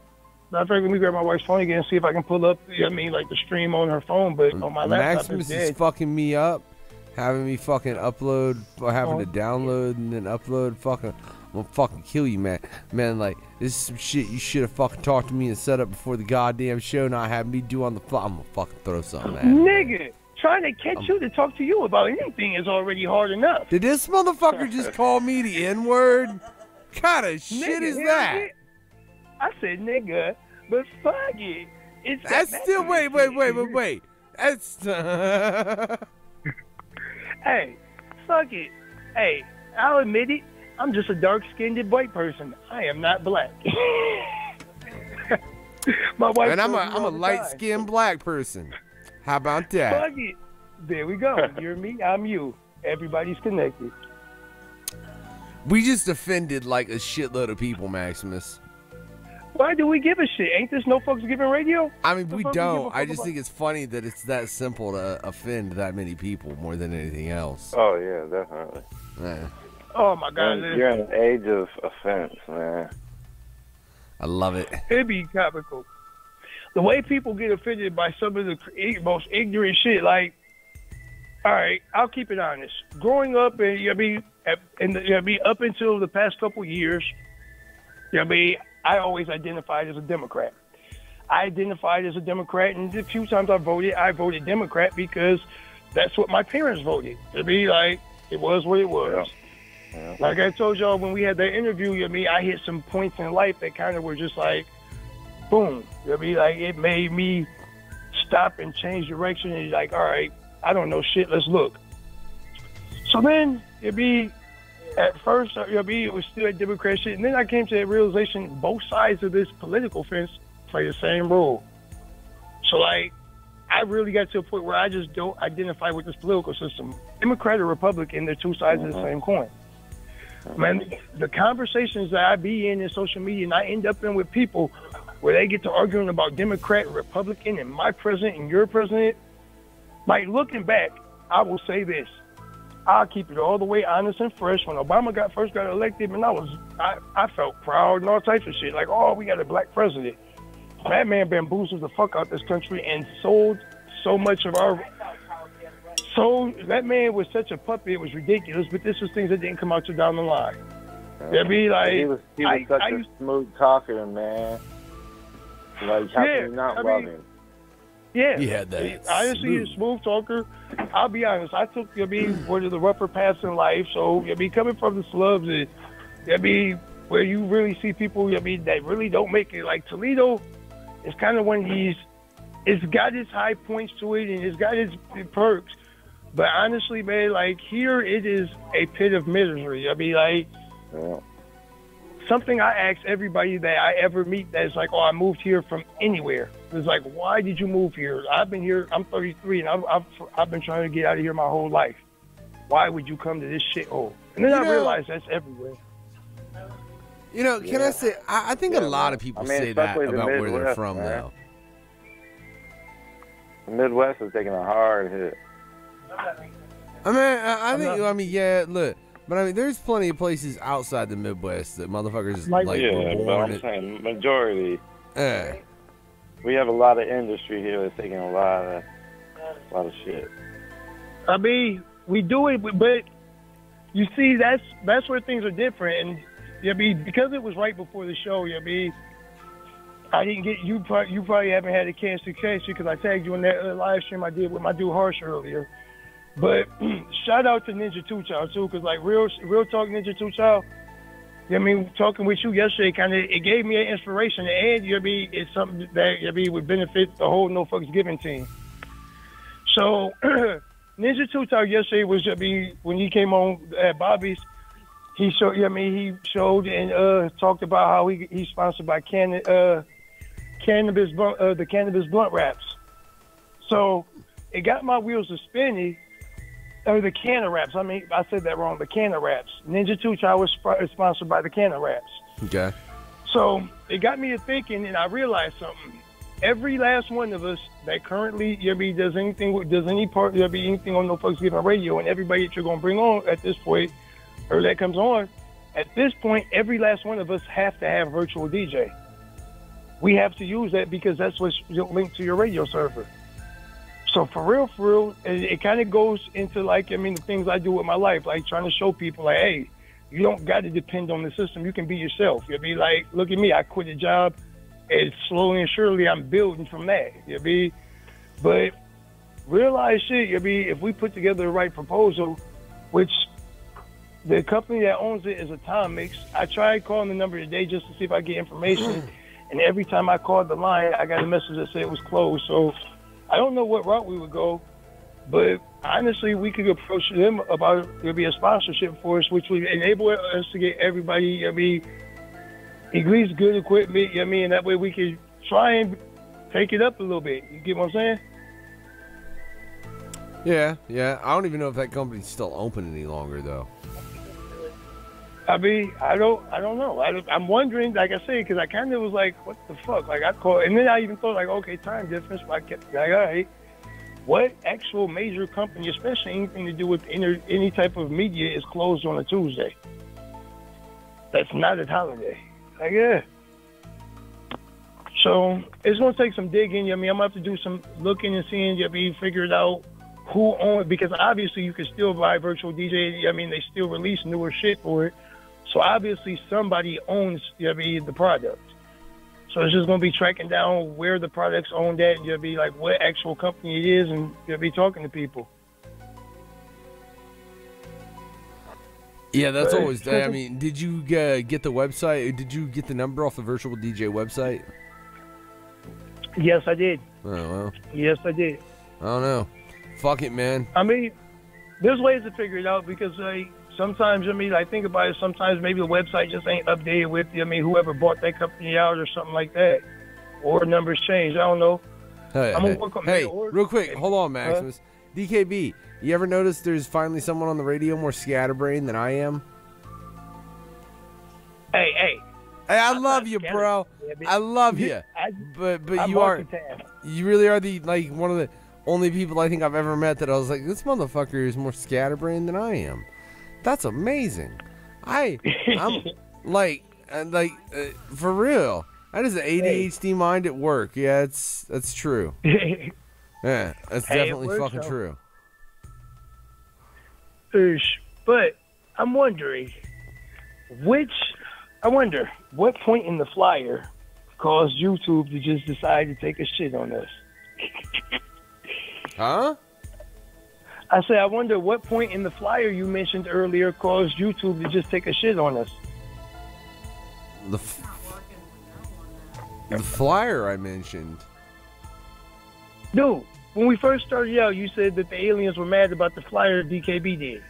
Let me grab my wife's phone again and see if I can pull up, the stream on her phone, but on my laptop Maximus is is fucking me up, having me fucking upload, or having to download and then upload. I'm gonna fucking kill you, man. Man, this is some shit you should have fucking talked to me and set up before the goddamn show, not have me do on the fly. I'm gonna fucking throw something at you. Nigga, trying to catch you to talk to you about anything is already hard enough. Did this motherfucker just call me the N-word? What kind of shit is that? I said nigga, but fuck it. That's still wait. That's Hey, fuck it. Hey, I'll admit it. I'm just a dark-skinned white person. I am not black. My wife. And I'm a light-skinned black person. How about that? Fuck it. There we go. You're me. I'm you. Everybody's connected. We just offended a shitload of people, Maximus. Why do we give a shit? Ain't this no fucks giving radio? I mean, we fuck we don't. give a I fuck just about? think it's funny that it's that simple to offend that many people more than anything else. Oh yeah, definitely. Yeah. Oh my God, You're in an age of offense, man. I love it. it'd be comical. The way people get offended by some of the most ignorant shit, like, all right, I'll keep it honest. Growing up, and up until the past couple years, I always identified as a Democrat. I identified as a Democrat, and the few times I voted Democrat because that's what my parents voted. It was what it was. Yeah. Like I told y'all when we had that interview, I hit some points in life that kind of were just like, boom. It made me stop and change direction and like, all right, I don't know shit, let's look. So then, at first, it was still a Democrat shit, and then I came to that realization both sides of this political fence play the same role. So, like, I really got to a point where I just don't identify with this political system. Democrat or Republican, they're two sides of the same coin. Man, the conversations that I be in social media, and I end up in with people where they get to arguing about Democrat and Republican and my president and your president. Like, looking back, I will say this. I'll keep it all the way honest and fresh. When Obama first got elected, man, I felt proud and all types of shit. Like, oh, we got a black president. That man bamboozled the fuck out this country and sold so much of our... So that man was such a puppet, it was ridiculous, but this was things that didn't come out till down the line. It'd be like... He was such a smooth talker, man. Like, how can you not love him? Yeah. He had that. Honestly, he's a smooth talker. I'll be honest. I took one of the rougher paths in life. So, coming from the slums, where you really see people, that really don't make it. Like Toledo, it's kind of it's got its high points to it and it's got its perks. But honestly, man, like here, it is a pit of misery. Something I ask everybody that I ever meet that's like, oh, I moved here from anywhere. It's like, why did you move here? I've been here, I'm 33, and I've been trying to get out of here my whole life. Why would you come to this shithole? And then I realized that's everywhere. Can I say, I think a lot of people say that about where they're from, though. The Midwest is taking a hard hit. Look. But there's plenty of places outside the Midwest that motherfuckers but I'm saying majority. Yeah. We have a lot of industry here that's taking a lot of shit. We do it, but you see, that's where things are different. And because it was right before the show, I didn't get you. You probably haven't had a chance to catch it because I tagged you in that live stream I did with my dude Harsh earlier. But shout out to Ninja 2 Child too, because like real talk, Ninja 2 Child. Talking with you yesterday, it gave me an inspiration, and it's something that would benefit the whole No Fucks Given team. So Ninja 2 Child yesterday was when he came on at Bobby's. He showed, and talked about how he's sponsored by the cannabis blunt wraps. So it got my wheels to spinning. The Canna Wraps. I said that wrong. The Canna Wraps. Ninja 2 Child was sponsored by the Canna Wraps. Okay. So it got me to thinking, and I realized something. Every last one of us that currently does any part anything on No Fucks Given Radio, and everybody that you're gonna bring on at this point, or that comes on, at this point, every last one of us have to have virtual DJ. We have to use that because that's what's linked to your radio server. So for real, it kind of goes into the things I do with my life, like trying to show people like, hey, you don't got to depend on the system. You can be yourself. You'll be like, look at me, I quit a job, and slowly and surely I'm building from that. But realize shit, if we put together the right proposal, which the company that owns it is Atomics. I tried calling the number today just to see if I get information, and every time I called the line, I got a message that said it was closed. So I don't know what route we would go, but honestly, we could approach them about a sponsorship for us, which would enable us to get everybody, at least good equipment, and that way we could try and take it up a little bit. You get what I'm saying? Yeah. I don't even know if that company's still open any longer, though. I mean, I don't know. I'm wondering, like I said, because I kind of was like, what the fuck? Like, I called, and then I even thought, like, okay, time difference. But I kept like, all right, what actual major company, especially anything to do with any type of media, is closed on a Tuesday? That's not a holiday. Like, yeah. So it's gonna take some digging. I mean, I'm gonna have to do some looking and seeing. I mean, figure it out who owns, because obviously you can still buy virtual DJ. I mean, they still release newer shit for it. So obviously somebody owns, I mean, the product. So it's just gonna be tracking down where the product's owned at, and you'll be like what actual company it is, and you'll be talking to people. Yeah, that's always. I mean, did you get the website? Did you get the number off the virtual DJ website? Yes, I did. Oh well. Yes, I did. I don't know. Fuck it, man. I mean, there's ways to figure it out because sometimes, I mean, I think about it, sometimes maybe the website just ain't updated with, I mean, whoever bought that company out or something like that. Or numbers change. I don't know. Hey, real quick. Hold on, Maximus. DKB, you ever notice there's finally someone on the radio more scatterbrained than I am? Hey, I love you, bro. I love you. But you really are the, like, one of the only people I think I've ever met that I was like, this motherfucker is more scatterbrained than I am. That's amazing. I'm like, for real. That is an ADHD mind at work. Yeah, that's true. Yeah, that's definitely fucking true. But I'm wondering, what point in the flyer caused YouTube to just decide to take a shit on us? Huh? I said, I wonder what point in the flyer you mentioned earlier caused YouTube to just take a shit on us. The flyer I mentioned. Dude, when we first started out, you said that the aliens were mad about the flyer DKB did.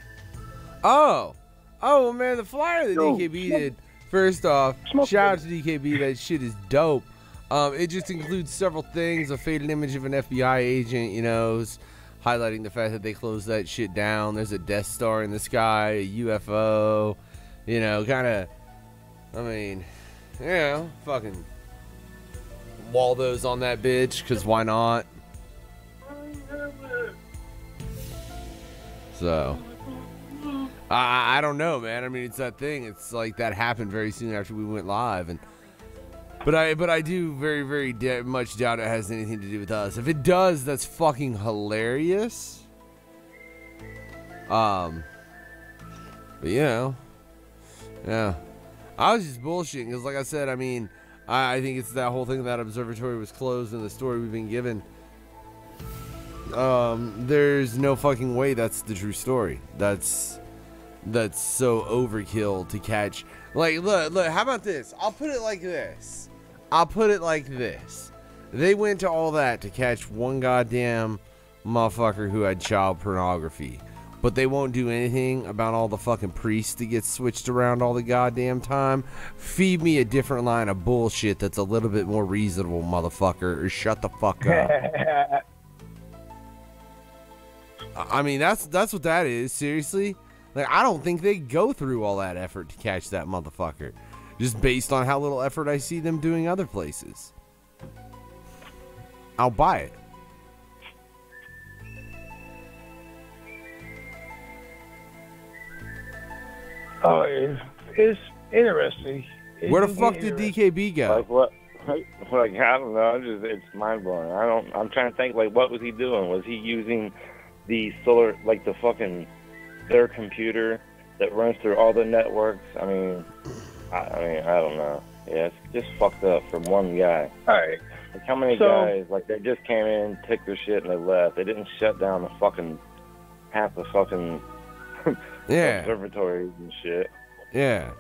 Oh, well, man, the flyer that DKB did. First off, shout out to DKB. That shit is dope. It just includes several things: a faded image of an FBI agent, highlighting the fact that they closed that shit down. There's a Death Star in the sky, a UFO, kind of. I mean, fucking Waldo's on that bitch, because why not? So, I don't know, man. I mean, it's that thing. It's like that happened very soon after we went live, but I do very, very much doubt it has anything to do with us. If it does, that's fucking hilarious. But yeah. I was just bullshitting because, like I said, I mean, I think it's that whole thing that observatory was closed and the story we've been given. There's no fucking way that's the true story. That's so overkill to catch. Like, look, how about this? I'll put it like this. They went to all that to catch one goddamn motherfucker who had child pornography. But they won't do anything about all the fucking priests that get switched around all the goddamn time. Feed me a different line of bullshit that's a little bit more reasonable, motherfucker, or shut the fuck up. I mean, that's what that is, seriously. Like, I don't think they go through all that effort to catch that motherfucker. Just based on how little effort I see them doing other places. I'll buy it. Oh, it's interesting. Where the fuck did DKB go? Like what? Like, I don't know. It's mind blowing. I'm trying to think. Like, what was he doing? Was he using the solar, like the fucking their computer that runs through all the networks? I mean, I don't know. Yeah, it's just fucked up from one guy. All right. Like, how many guys? Like, they just came in, took their shit, and they left. They didn't shut down the fucking half the fucking. Observatories and shit. Yeah,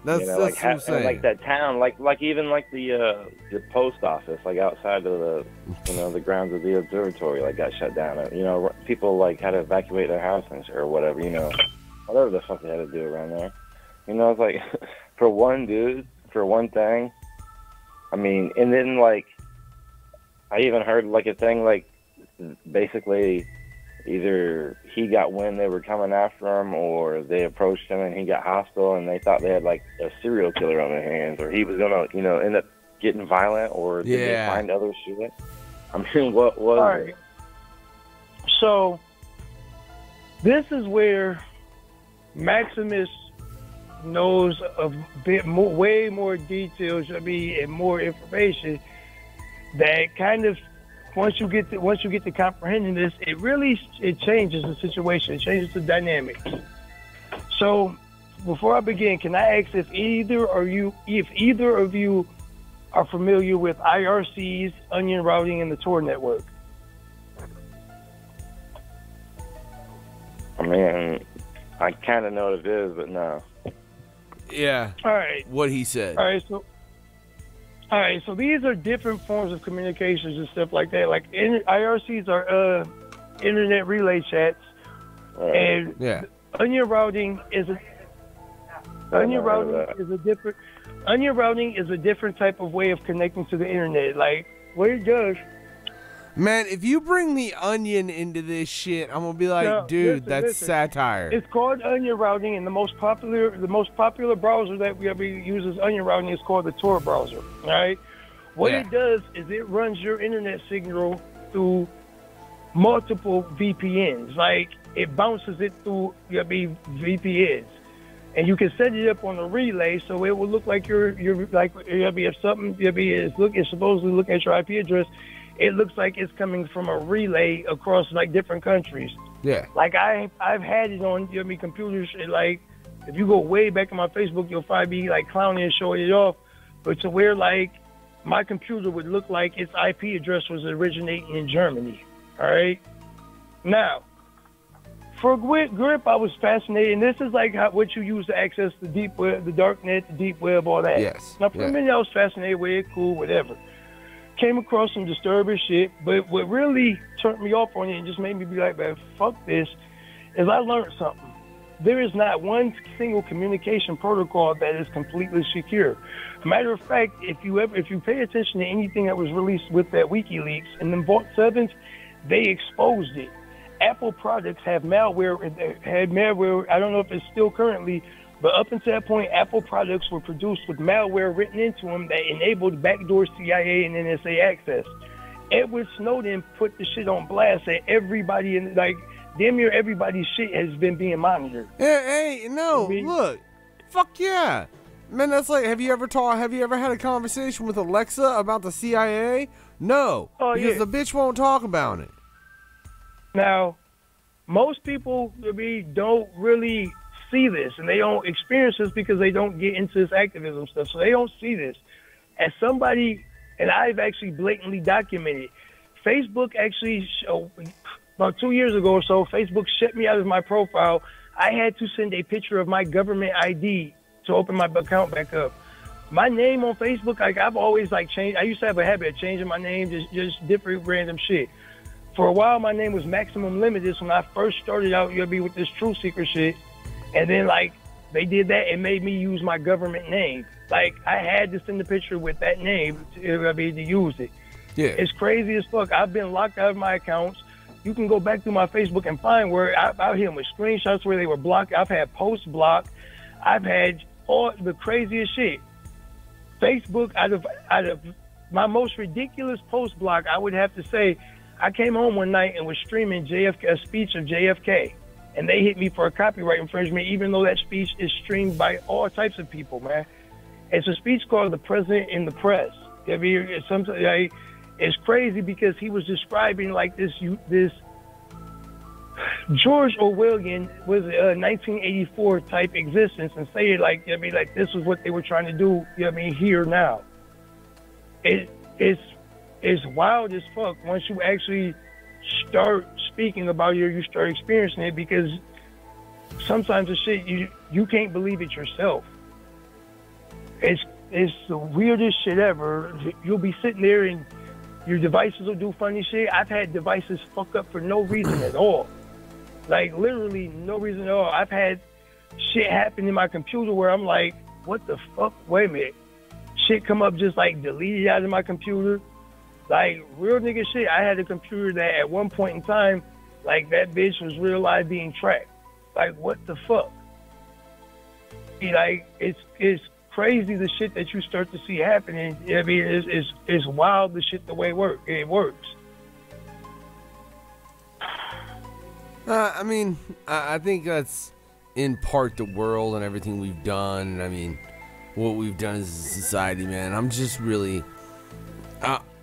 that's like, what I'm saying. Like that town, like even like the post office, like outside of the the grounds of the observatory, like got shut down. People like had to evacuate their house or whatever. Whatever the fuck they had to do around there. It's like for one dude, for one thing. I mean, and then like I even heard like a thing like basically either he got wind they were coming after him, or they approached him and he got hostile, and they thought they had like a serial killer on their hands, or he was gonna, end up getting violent, or did they find other shit? I mean, what was it? So this is where Maximus knows a bit more, way more details, and more information that kind of once you get to comprehending this, it changes the situation, it changes the dynamics. So before I begin, can I ask if either of you are familiar with IRC's onion routing and the Tor network? I mean, I kind of know what it is, but no. Yeah. All right. What he said. All right. So these are different forms of communications and stuff like that. Like IRCs are internet relay chats, and onion routing is a different type of way of connecting to the internet. Like what it does. Man, if you bring the onion into this shit, I'm gonna be like, dude, that's satire. It's called onion routing, and the most popular browser that uses onion routing is called the Tor browser. All right. What it does is it runs your internet signal through multiple VPNs. Like it bounces it through VPNs, and you can set it up on a relay so it will look like you're like if something is supposedly looking at your IP address. It looks like it's coming from a relay across like different countries. Yeah. Like I've had it on computers. And, like if you go way back on my Facebook, you'll probably be like clowning and showing it off. But to where like my computer would look like its IP address was originating in Germany. All right. Now, for grip, I was fascinated. And this is like what you use to access the deep web, the dark net, the deep web, all that. Yes. Now for a minute, I was fascinated with it. Cool, whatever. Came across some disturbing shit, but what really turned me off on it and just made me be like, man, fuck this, is I learned something. There is not one single communication protocol that is completely secure. Matter of fact, if you pay attention to anything that was released with that WikiLeaks and them Vault 7s, they exposed it. Apple products had malware. I don't know if it's still currently, but up until that point, Apple products were produced with malware written into them that enabled backdoor CIA and NSA access. Edward Snowden put the shit on blast that everybody damn near everybody's shit has been being monitored. Look, fuck yeah. Man, that's like, have you ever had a conversation with Alexa about the CIA? No, because the bitch won't talk about it. Now, most people don't really see this, and they don't experience this because they don't get into this activism stuff, so they don't see this. As somebody, and I've actually blatantly documented, Facebook actually, about 2 years ago or so, Facebook shut me out of my profile. I had to send a picture of my government ID to open my account back up. My name on Facebook, like I've always changed. I used to have a habit of changing my name, just different random shit. For a while, my name was Maximum Limited when I first started out with this True Secret shit. And then, they did that and made me use my government name. I had to send a picture with that name to use it. Yeah. It's crazy as fuck. I've been locked out of my accounts. You can go back through my Facebook and find where I've hit them with screenshots where they were blocked. I've had posts blocked. I've had all the craziest shit. Facebook, out of my most ridiculous post block, I would have to say, I came home one night and was streaming a speech of JFK. And they hit me for a copyright infringement, even though that speech is streamed by all types of people, man. It's a speech called "The President in the Press." It's crazy because he was describing this George Orwellian was a 1984 type existence, and say it this was what they were trying to do. Here now. It's wild as fuck once you actually start speaking about it or you start experiencing it, because sometimes the shit you can't believe it yourself. It's the weirdest shit ever. You'll be sitting there and your devices will do funny shit. I've had devices fuck up for no reason at all. Literally no reason at all. I've had shit happen in my computer where I'm like, what the fuck? Wait a minute. Shit come up just deleted out of my computer. Real nigga shit. I had a computer that at one point in time Like, that bitch was real life being tracked. Like, what the fuck? Like, it's crazy the shit that you start to see happening. I mean, it's wild the shit the way it works. I mean, I think that's in part the world and everything we've done. I mean, what we've done as a society, man. I'm just really,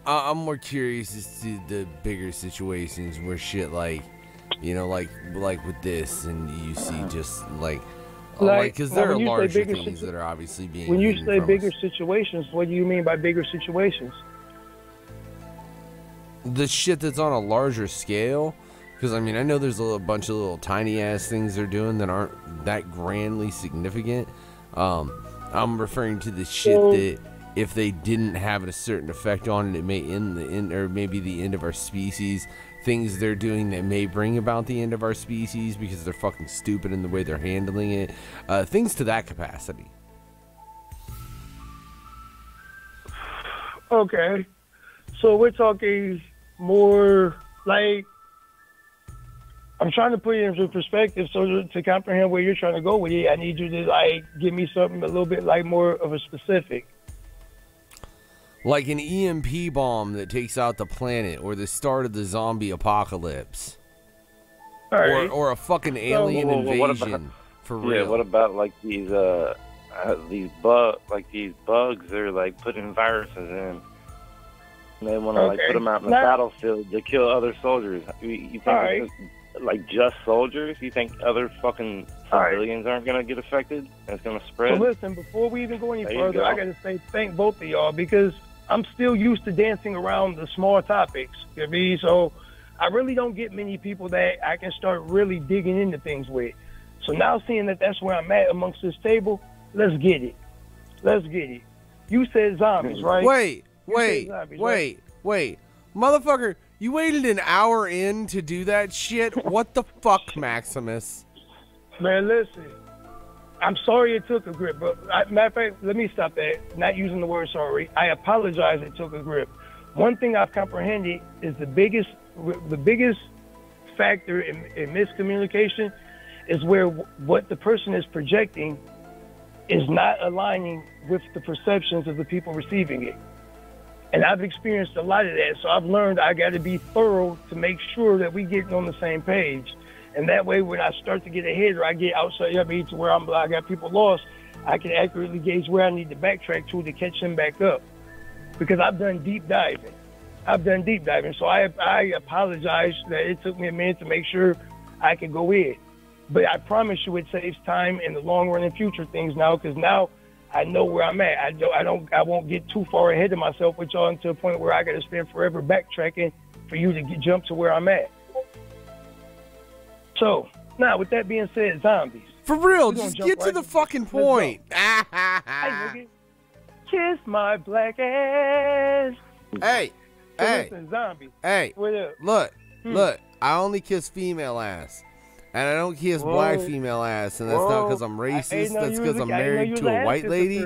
I'm more curious as to the bigger situations where shit like, you know, like with this, and you see just like, because there are larger things that are obviously being. When you say bigger situations, what do you mean by bigger situations? The shit that's on a larger scale. Because, I mean, I know there's a bunch of little tiny-ass things they're doing that aren't that grandly significant. I'm referring to the shit that if they didn't have a certain effect on it, it may end or maybe the end of our species. Things they're doing that may bring about the end of our species because they're fucking stupid in the way they're handling it. Things to that capacity. Okay. So we're talking more like... I'm trying to put it into perspective so to comprehend where you're trying to go with it. I need you to like give me something a little bit like more of a specific. Like an EMP bomb that takes out the planet, or the start of the zombie apocalypse. All right. Or a fucking alien invasion for real. Yeah, what about like these bugs they're like putting viruses in. And they want to like put them out in the battlefield to kill other soldiers. You think it's like just soldiers? You think other fucking civilians aren't going to get affected? And it's going to spread? So listen, before we even go any further, I got to say thank both of y'all because I'm still used to dancing around the small topics. You know what I mean? So I really don't get many people that I can start really digging into things with. So now seeing that that's where I'm at amongst this table, let's get it. Let's get it. You said zombies, right? Wait. Motherfucker, you waited an hour in to do that shit? What the fuck, Maximus? Man, listen. I'm sorry it took a grip, but matter of fact, let me stop that. Not using the word sorry. I apologize it took a grip. One thing I've comprehended is the biggest factor in miscommunication is where what the person is projecting is not aligning with the perceptions of the people receiving it. And I've experienced a lot of that, so I've learned I got to be thorough to make sure that we get on the same page. And that way, when I start to get ahead or I get outside to where I got people lost, I can accurately gauge where I need to backtrack to catch them back up. Because I've done deep diving. So I apologize that it took me a minute to make sure I could go in. But I promise you it saves time in the long run and future things now, because now I know where I'm at. I won't get too far ahead of myself with y'all to a point where I got to spend forever backtracking for you to jump to where I'm at. So, now with that being said, zombies. For real, just get to the fucking point. Hey, nigga. Kiss my black ass. Hey. Listen, zombies. Hey. What up? Look. I only kiss female ass. And I don't kiss black female ass, and that's not because I'm racist. That's because I'm married to a white lady.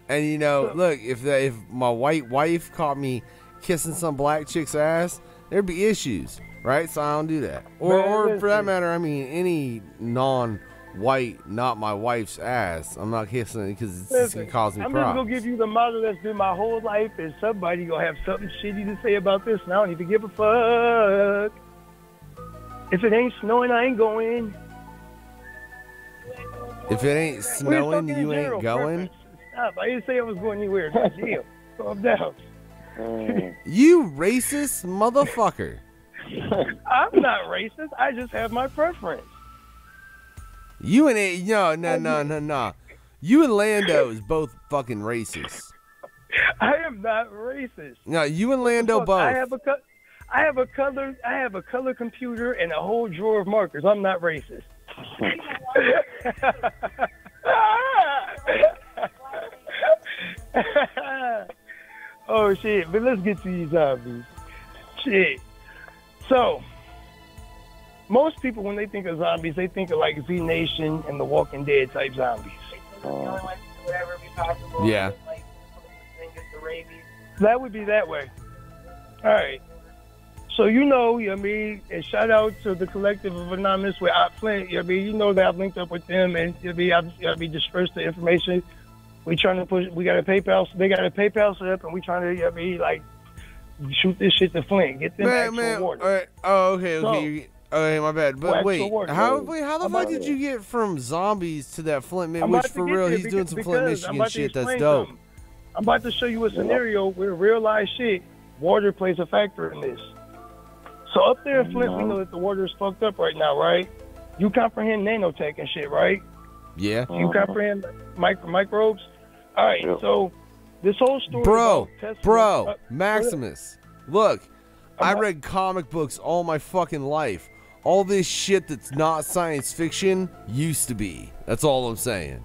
And you know, look, if my white wife caught me kissing some black chick's ass, there'd be issues, right? So I don't do that. Or for that matter, I mean, any non-white, not my wife's ass, I'm not kissing it because it's just gonna cause me problems. I'm just gonna give you the motto that's been my whole life, and somebody gonna have something shitty to say about this, and I don't even give a fuck. If it ain't snowing, I ain't going. If it ain't snowing, you ain't going? Stop. I didn't say I was going anywhere. Damn. Calm down. You racist motherfucker. I'm not racist. I just have my preference. You and no. You and Lando is both fucking racist. I am not racist. No, you and Lando both. I have a color computer and a whole drawer of markers. I'm not racist. Oh shit! But let's get to these zombies. Shit. So, most people when they think of zombies, they think of like Z Nation and the Walking Dead type zombies. Yeah. That would be that way. All right. So you know, I mean, and shout out to the Collective of Anonymous with Ot Flint. I mean, you know that I've linked up with them, and I've dispersed the information. We trying to push. We got a PayPal. They got a PayPal set up, and we trying to like shoot this shit to Flint. Get them actual water. All right. Oh, okay. So, okay, my bad. But wait, water. how the fuck did you get from zombies to that Flint man? Which for real, he's doing some Flint, Michigan shit. That's dope. Something. I'm about to show you a scenario where real life shit, water plays a factor in this. So up there in Flint, we know that the water is fucked up right now, right? You comprehend nanotech and shit, right? Yeah. You comprehend microbes? All right, so this whole story Bro, Maximus, look, I read comic books all my fucking life. All this shit that's not science fiction used to be. That's all I'm saying.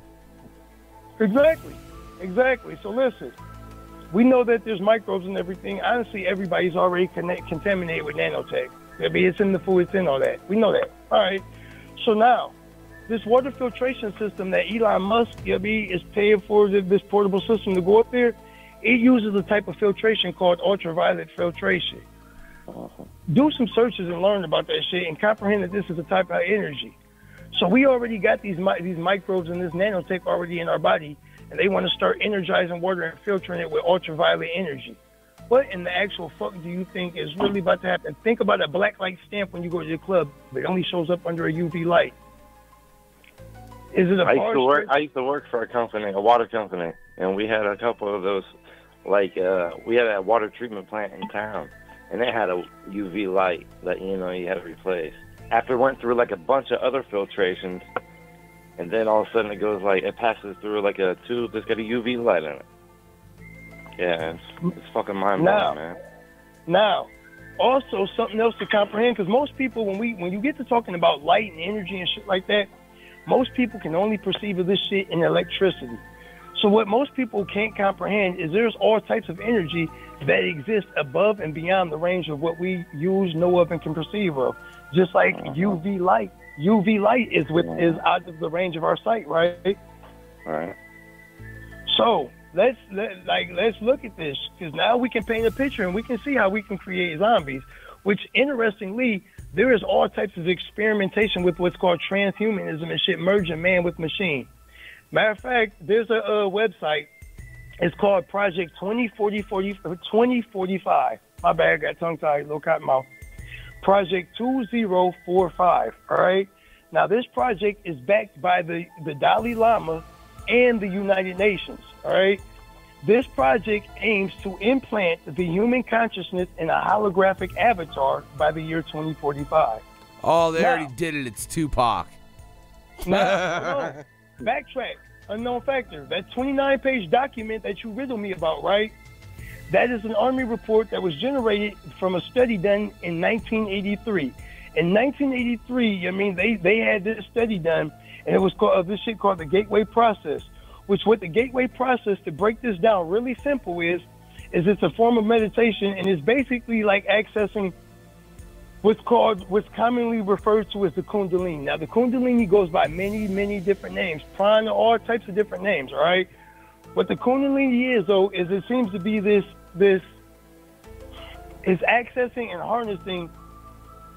Exactly. So listen, we know that there's microbes and everything. Honestly, everybody's already contaminated with nanotech. I mean, it's in the food, it's in all that. We know that. All right. So now, this water filtration system that Elon Musk is paying for this portable system to go up there, it uses a type of filtration called ultraviolet filtration. Do some searches and learn about that shit and comprehend that this is a type of energy. So we already got these microbes and this nanotech already in our body, and they want to start energizing water and filtering it with ultraviolet energy. What in the actual fuck do you think is really about to happen? Think about a black light stamp when you go to the club, but it only shows up under a UV light. Is it a I used to work for a water company, and we had a couple of those, we had a water treatment plant in town, and they had a UV light that, you had to replace. After it went through, a bunch of other filtrations, and then all of a sudden it passes through, a tube that's got a UV light in it. Yeah, it's fucking mind-blowing, man. Now, also something else to comprehend, because most people, when you get to talking about light and energy and shit like that, most people can only perceive of this shit in electricity. So what most people can't comprehend is there's all types of energy that exist above and beyond the range of what we use, know of, and can perceive of. Just like UV light. UV light is out of the range of our sight, right? Right. So let's look at this, because now we can paint a picture and we can see how we can create zombies. Which, interestingly, there is all types of experimentation with what's called transhumanism and shit, merging man with machine. Matter of fact, there's a website. It's called Project 2045. My bad, I got tongue-tied, little cotton mouth. Project 2045, all right? Now, this project is backed by the Dalai Lama and the United Nations, all right? This project aims to implant the human consciousness in a holographic avatar by the year 2045. Oh, they already did it. It's Tupac. Now, backtrack. Unknown factor. That 29-page document that you riddled me about, right? That is an Army report that was generated from a study done in 1983. In 1983, they had this study done, and it was called this shit called the Gateway Process. Which what the Gateway Process, to break this down really simple, is it's a form of meditation, and it's basically like accessing what's commonly referred to as the Kundalini. Now, the Kundalini goes by many, many different names, prana, all types of different names, all right? What the Kundalini is, though, is it seems to be this is accessing and harnessing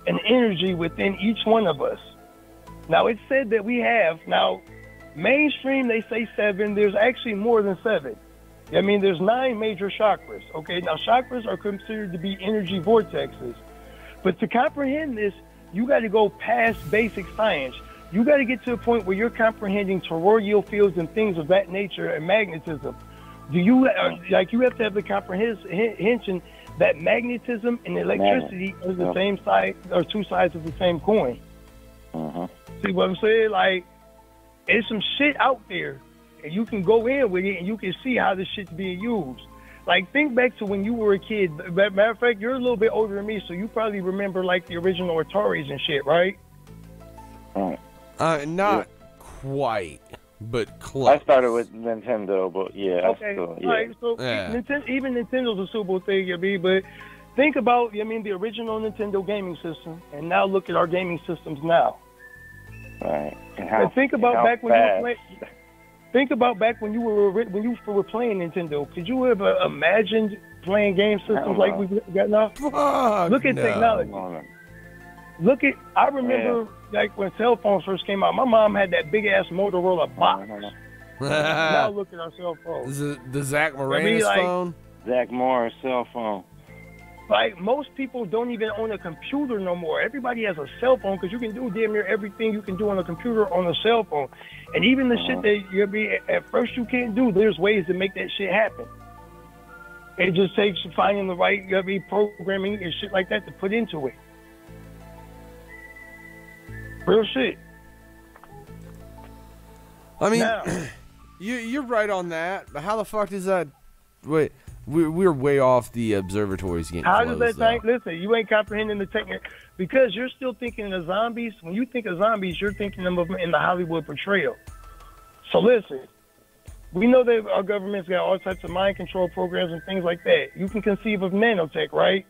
an energy within each one of us. Now, it's said that we have, mainstream, they say 7. There's actually more than 7. There's 9 major chakras. Okay, now chakras are considered to be energy vortexes. But to comprehend this, you got to go past basic science. You got to get to a point where you're comprehending toroidal fields and things of that nature and magnetism. You have to have the comprehension that magnetism and electricity are the same side, or two sides of the same coin. See what I'm saying? There's some shit out there, and you can go in with it, and you can see how this shit's being used. Think back to when you were a kid. Matter of fact, you're a little bit older than me, so you probably remember, the original Ataris and shit, right? Not quite, but close. I started with Nintendo, but yeah. Okay, all right, so even Nintendo's a super thing, but think about, the original Nintendo gaming system, and now look at our gaming systems now. Right. And think about back when you were playing. Think about back when you were playing Nintendo. Could you have imagined playing game systems like we got now. Fuck Look at no. technology. Look at, I remember like when cell phones first came out, my mom had that big ass Motorola box. Now look at our cell phones. Is it the Zach Moranis phone? Zach Morris cell phone. Like, most people don't even own a computer no more. Everybody has a cell phone because you can do damn near everything you can do on a computer on a cell phone. And even the shit that you'll be at first you can't do, there's ways to make that shit happen. It just takes finding the right programming and shit like that to put into it. Real shit. I mean, Now, you're right on that. But how the fuck does that? Wait, we're way off the observatories getting how closed, does that though. listen, you ain't comprehending the technique because you're still thinking of zombies. When you think of zombies, you're thinking of them in the Hollywood portrayal. So listen, we know that our government's got all types of mind control programs and things like that. You can conceive of nanotech, right?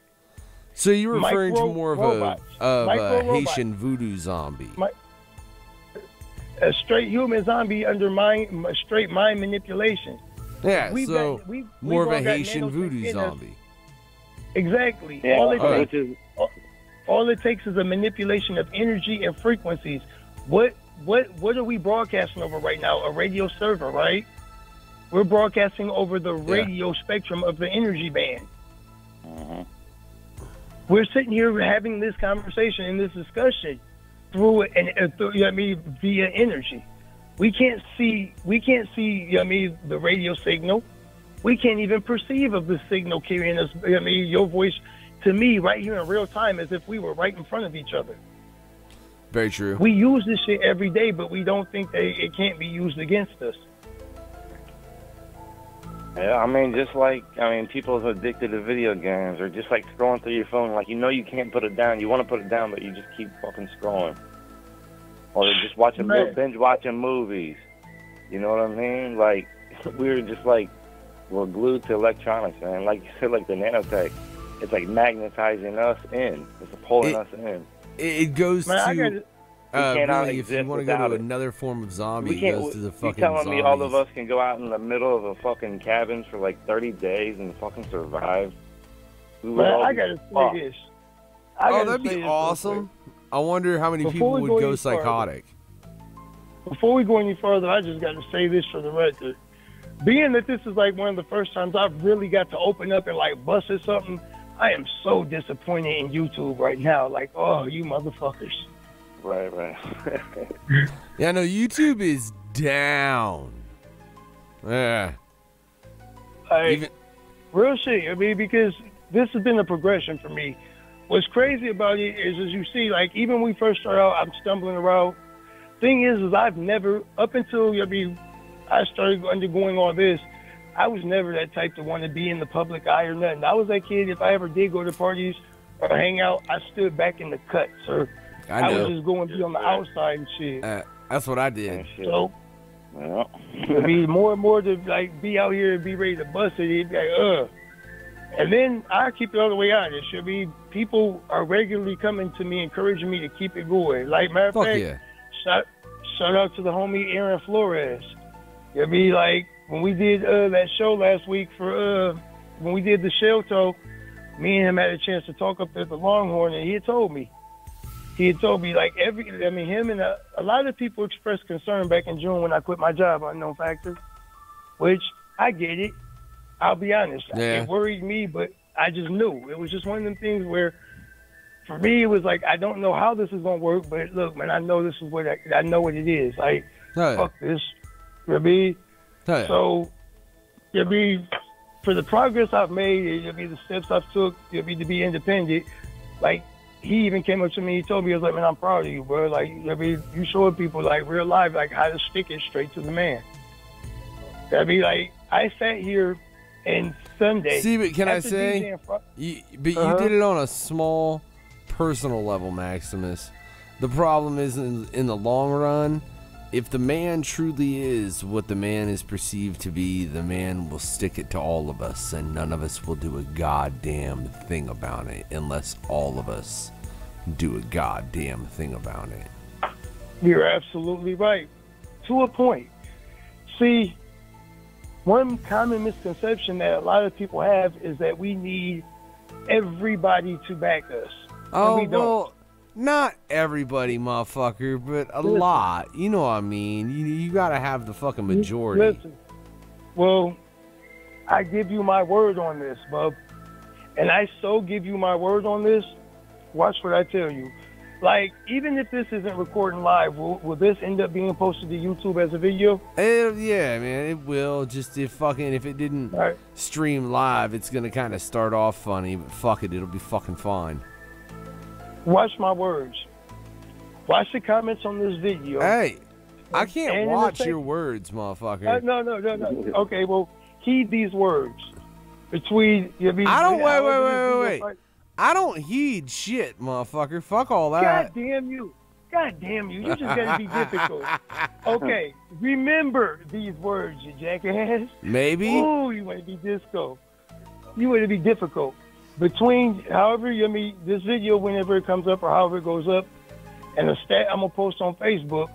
So you're referring to more robots. of a Micro Haitian voodoo zombie. A straight human zombie under straight mind manipulation. Yeah, We've so got- we've more of all a got Haitian nanotech voodoo in us. zombie. Exactly. Yeah, All it takes is a manipulation of energy and frequencies. What are we broadcasting over right now? A radio server, right? We're broadcasting over the radio spectrum of the energy band. We're sitting here having this conversation and this discussion through via energy. We can't see the radio signal. We can't even perceive of the signal carrying us. Your voice to me right here in real time as if we were right in front of each other. Very true. We use this shit every day, but we don't think that it can't be used against us. Yeah, I mean, people are addicted to video games or just like scrolling through your phone. Like, you can't put it down. You want to put it down, but you just keep fucking scrolling. Or they're just binge watching movies. You know what I mean? Like, we're just like, we're glued to electronics, man. Like you said, like the nanotech, it's like magnetizing us in. It's pulling us in. It goes to really, if you want to go to it. another form of zombie, it goes to the fucking You telling zombies. me all of us can go out in the middle of a fucking cabins for like 30 days and fucking survive? Man, I gotta say this. That'd be awesome. I wonder how many people would go psychotic. Before we go any further, I just got to say this for the record. Being that this is like one of the first times I've really got to open up and like bust at something, I am so disappointed in YouTube right now. Like, oh, you motherfuckers. Right. Yeah, no, YouTube is down. Yeah. Real shit. I mean, because this has been a progression for me. What's crazy about it is, as you see, like, even when we first started out, I'm stumbling around. Thing is I've never, up until, I started undergoing all this, I was never that type to want to be in the public eye or nothing. I was that kid, if I ever did go to parties or hang out, I stood back in the cut, sir. I was just going to be on the outside and shit. That's what I did. So, to be more and more to, like, be out here and be ready to bust it, it'd be like, And then I keep it all the way honest. People are regularly coming to me, encouraging me to keep it going. Like, matter of fact, shout out to the homie Aaron Flores. It'd be like, when we did that show last week when we did the shell toe, me and him had a chance to talk up at the Longhorn, and he had told me, like, him and a lot of people expressed concern back in June when I quit my job on Unknown Factor, which I get it. I'll be honest. Yeah. It worried me, but I just knew. It was just one of them things where, for me, it was like, I don't know how this is going to work, but look, man, I know this is what I know what it is. Like, fuck this. So, for the progress I've made, the steps I've took, to be independent, like, he even came up to me, he told me, he was like, man, I'm proud of you, bro. Like, you showing people, like, real life, like, how to stick it straight to the man. Like, I sat here and Sunday. See, but can I say, you did it on a small, personal level, Maximus. The problem is, in the long run, if the man truly is what the man is perceived to be, the man will stick it to all of us, and none of us will do a goddamn thing about it unless all of us do a goddamn thing about it. You're absolutely right. To a point. See, one common misconception that a lot of people have is that we need everybody to back us. Oh, we don't. well, not everybody, motherfucker, but a lot. You know what I mean? You gotta have the fucking majority. Listen, well, I give you my word on this, bub. And I so give you my word on this, watch what I tell you. Like, even if this isn't recording live, will this end up being posted to YouTube as a video? Yeah, man, it will. Just if it didn't stream live, it's gonna kind of start off funny, but fuck it, it'll be fucking fine. Watch my words. Watch the comments on this video. Hey, I can't watch your words, motherfucker. No. Okay, well, heed these words. Wait. I don't heed shit, motherfucker. Fuck all that. God damn you. You just gotta be difficult. Okay, remember these words, you jackass. Maybe. Ooh, you want to be disco. You want to be difficult. Between this video, whenever it comes up or however it goes up, and a stat I'm gonna post on Facebook,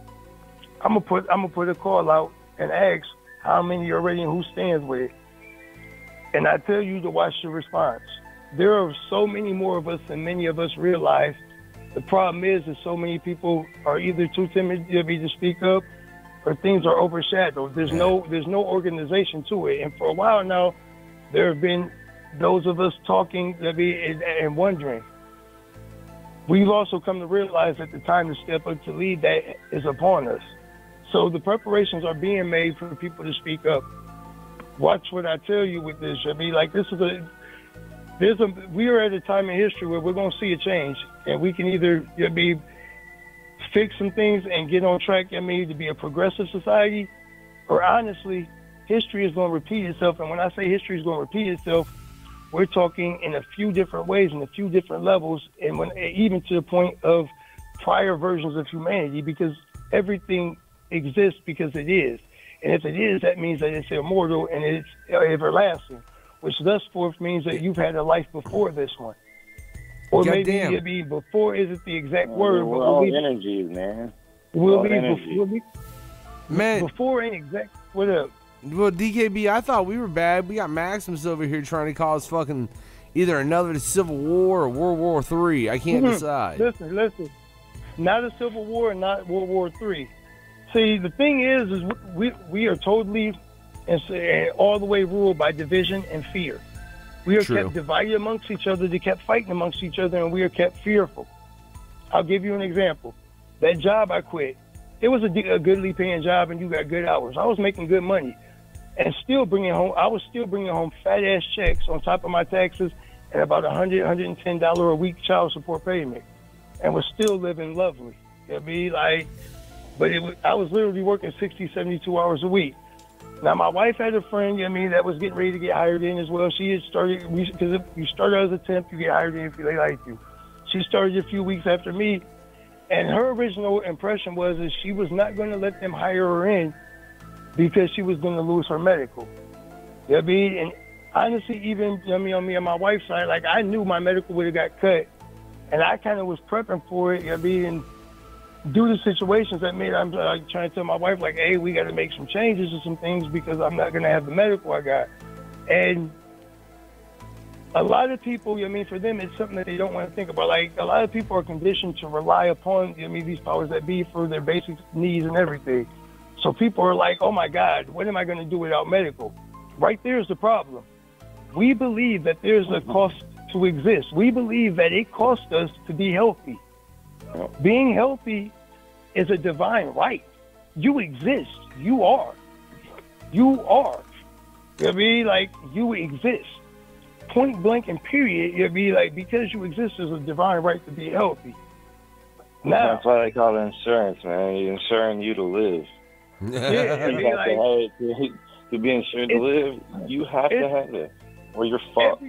I'm gonna put a call out and ask how many are ready and who stands with it. And I tell you to watch the response. There are so many more of us than many of us realize. The problem is that so many people are either too timid to speak up, or things are overshadowed. There's no organization to it. And for a while now, there have been those of us talking and wondering. We've also come to realize that the time to step up to lead that is upon us. So the preparations are being made for people to speak up. Watch what I tell you with this. We are at a time in history where we're going to see a change, and we can either fix some things and get on track, to be a progressive society, or honestly, history is going to repeat itself. And when I say history is going to repeat itself, we're talking in a few different ways, in a few different levels, and even to the point of prior versions of humanity, because everything exists because it is. And if it is, that means that it's immortal and it's everlasting, which thus forth means that you've had a life before this one. Or maybe it'd be before isn't the exact word, we're but all energies, man. Before ain't exact. What up? Well, DKB, I thought we were bad. We got Maximus over here trying to cause fucking either another Civil War or World War III. I can't decide. Listen. Not a Civil War and not World War III. See, the thing is we are totally and all the way ruled by division and fear. We are kept divided amongst each other. They kept fighting amongst each other, and we are kept fearful. I'll give you an example. That job I quit, it was a goodly paying job, and you got good hours. I was making good money, and I was still bringing home fat ass checks on top of my taxes and about $110 a week child support payment, and was still living lovely. I was literally working 60, 72 hours a week. Now, my wife had a friend, that was getting ready to get hired in as well. She had started, because if you start out as a temp, you get hired in if they like you. She started a few weeks after me, and her original impression was that she was not going to let them hire her in because she was going to lose her medical. And honestly, even on me and my wife's side, I knew my medical would have got cut, and I kind of was prepping for it, and due to situations that made, I'm trying to tell my wife, hey, we got to make some changes to some things because I'm not going to have the medical I got. And a lot of people, for them, it's something that they don't want to think about. A lot of people are conditioned to rely upon, these powers that be for their basic needs and everything. So people are like, oh my God, what am I going to do without medical? Right there's the problem. We believe that there's a cost to exist. We believe that it costs us to be healthy. Being healthy is a divine right. You exist. You are. You are. You exist. Point blank and period. Because you exist is a divine right to be healthy. Now, that's why they call it insurance, man. You're insuring you to live. Yeah, to be insured to live, you have to have it, or you're fucked.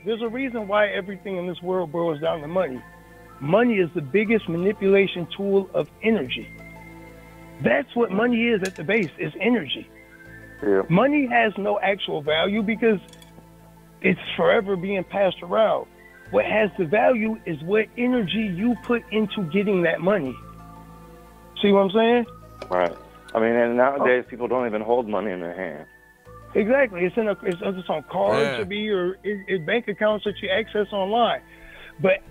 There's a reason why everything in this world boils down to money. Money is the biggest manipulation tool of energy. That's what money is at the base, is energy. Yeah. Money has no actual value because it's forever being passed around. What has the value is what energy you put into getting that money. See what I'm saying? Right. And nowadays people don't even hold money in their hand. Exactly. It's on cards or it's bank accounts that you access online. But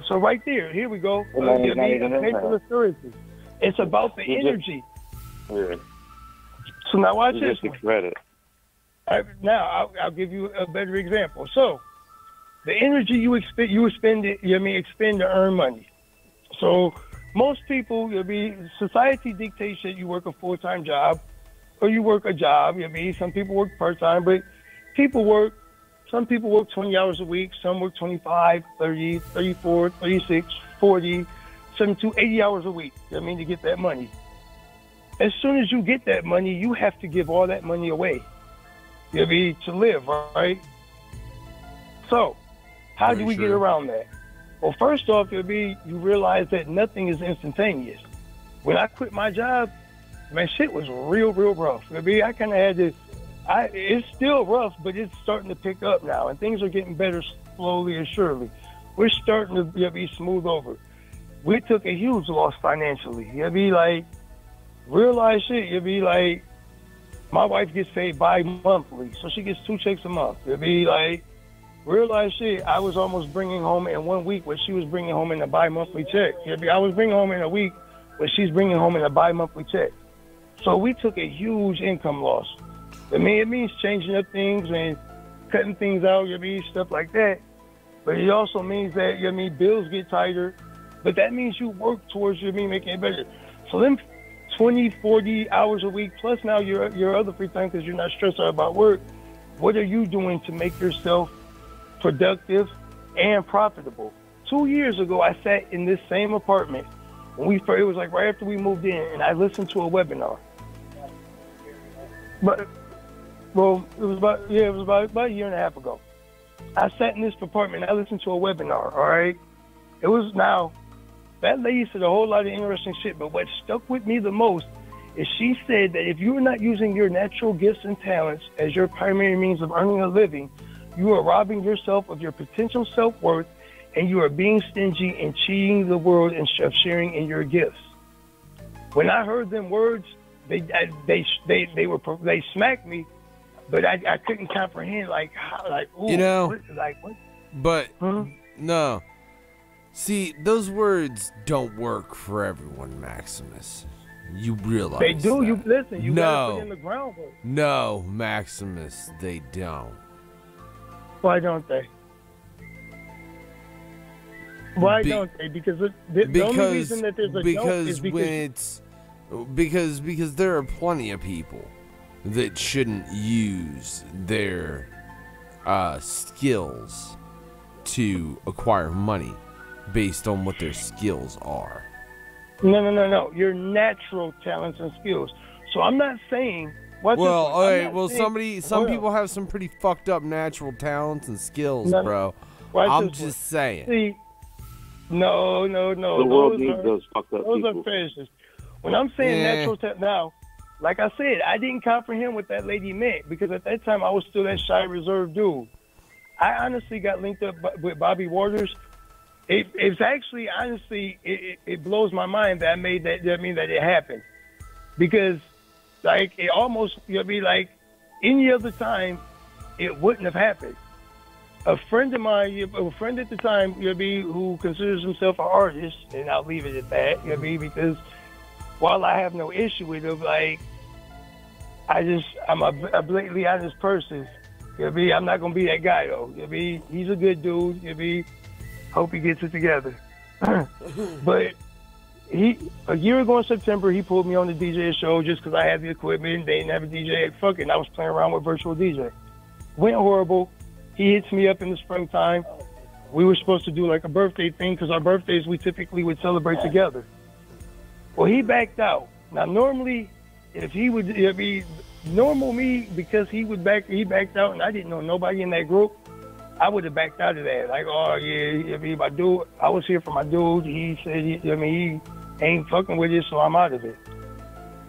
so right there, here we go. Paperless currency. It's about the energy. So now watch this one. Credit. Now I'll give you a better example. So the energy you expend expend to earn money. So most people, society dictates that you work a full-time job or you work a job. Some people work part-time, but some people work 20 hours a week. Some work 25, 30, 34, 36, 40, 72, 80 hours a week. To get that money. As soon as you get that money, you have to give all that money away. To live, right? So, how do we get around that? Well, first off, you realize that nothing is instantaneous. When I quit my job, man, shit was real rough. I kind of had to. It's still rough, but it's starting to pick up now, and things are getting better slowly and surely. We're starting to be smooth over. We took a huge loss financially. Realize shit. My wife gets paid bi-monthly, so she gets 2 checks a month. Realize shit. I was almost bringing home in 1 week what she was bringing home in a bi-monthly check. I was bringing home in a week what she's bringing home in a bi-monthly check. So we took a huge income loss. It means changing up things and cutting things out, stuff like that. But it also means that, bills get tighter. But that means you work towards, making it better. So them 20, 40 hours a week, plus now your other free time because you're not stressed out about work, what are you doing to make yourself productive and profitable? 2 years ago, I sat in this same apartment. It was like right after we moved in, and I listened to a webinar. It was about a year and a half ago. I sat in this apartment and I listened to a webinar, all right? That lady said a whole lot of interesting shit, but what stuck with me the most is she said that if you're not using your natural gifts and talents as your primary means of earning a living, you are robbing yourself of your potential self-worth, and you are being stingy and cheating the world of sharing in your gifts. When I heard them words, they smacked me, but I couldn't comprehend ooh, what? But no. See, those words don't work for everyone, Maximus. You realize they do. That. You listen. You gotta put in the groundwork. No, Maximus, they don't. Why don't they? Why don't they? Because the only reason that there's a don't is because there are plenty of people that shouldn't use their skills to acquire money based on what their skills are. No. Your natural talents and skills. So I'm not saying. Some people have some pretty fucked up natural talents and skills, bro. I'm just saying. See, no. The world needs those fucked up people. Those are fetishes. When I'm saying natural talent, now, like I said, I didn't comprehend what that lady meant because at that time I was still that shy, reserved dude. I honestly got linked up with Bobby Waters. It's actually, honestly, it blows my mind that that it happened. Because, it almost, any other time, it wouldn't have happened. A friend of mine, a friend at the time, who considers himself an artist, and I'll leave it at that, because while I have no issue with him, I'm a blatantly honest person. I'm not going to be that guy, though. He's a good dude. Hope he gets it together. But a year ago in September, he pulled me on the DJ show just because I had the equipment. They didn't have a DJ. Fuck it. I was playing around with virtual DJ. Went horrible. He hits me up in the springtime. We were supposed to do a birthday thing because our birthdays we typically would celebrate together. Well, he backed out. Now, normally, if he would be normal me, because he backed out and I didn't know nobody in that group, I would have backed out of that. My dude, I was here for my dude. He said, he ain't fucking with it, so I'm out of it.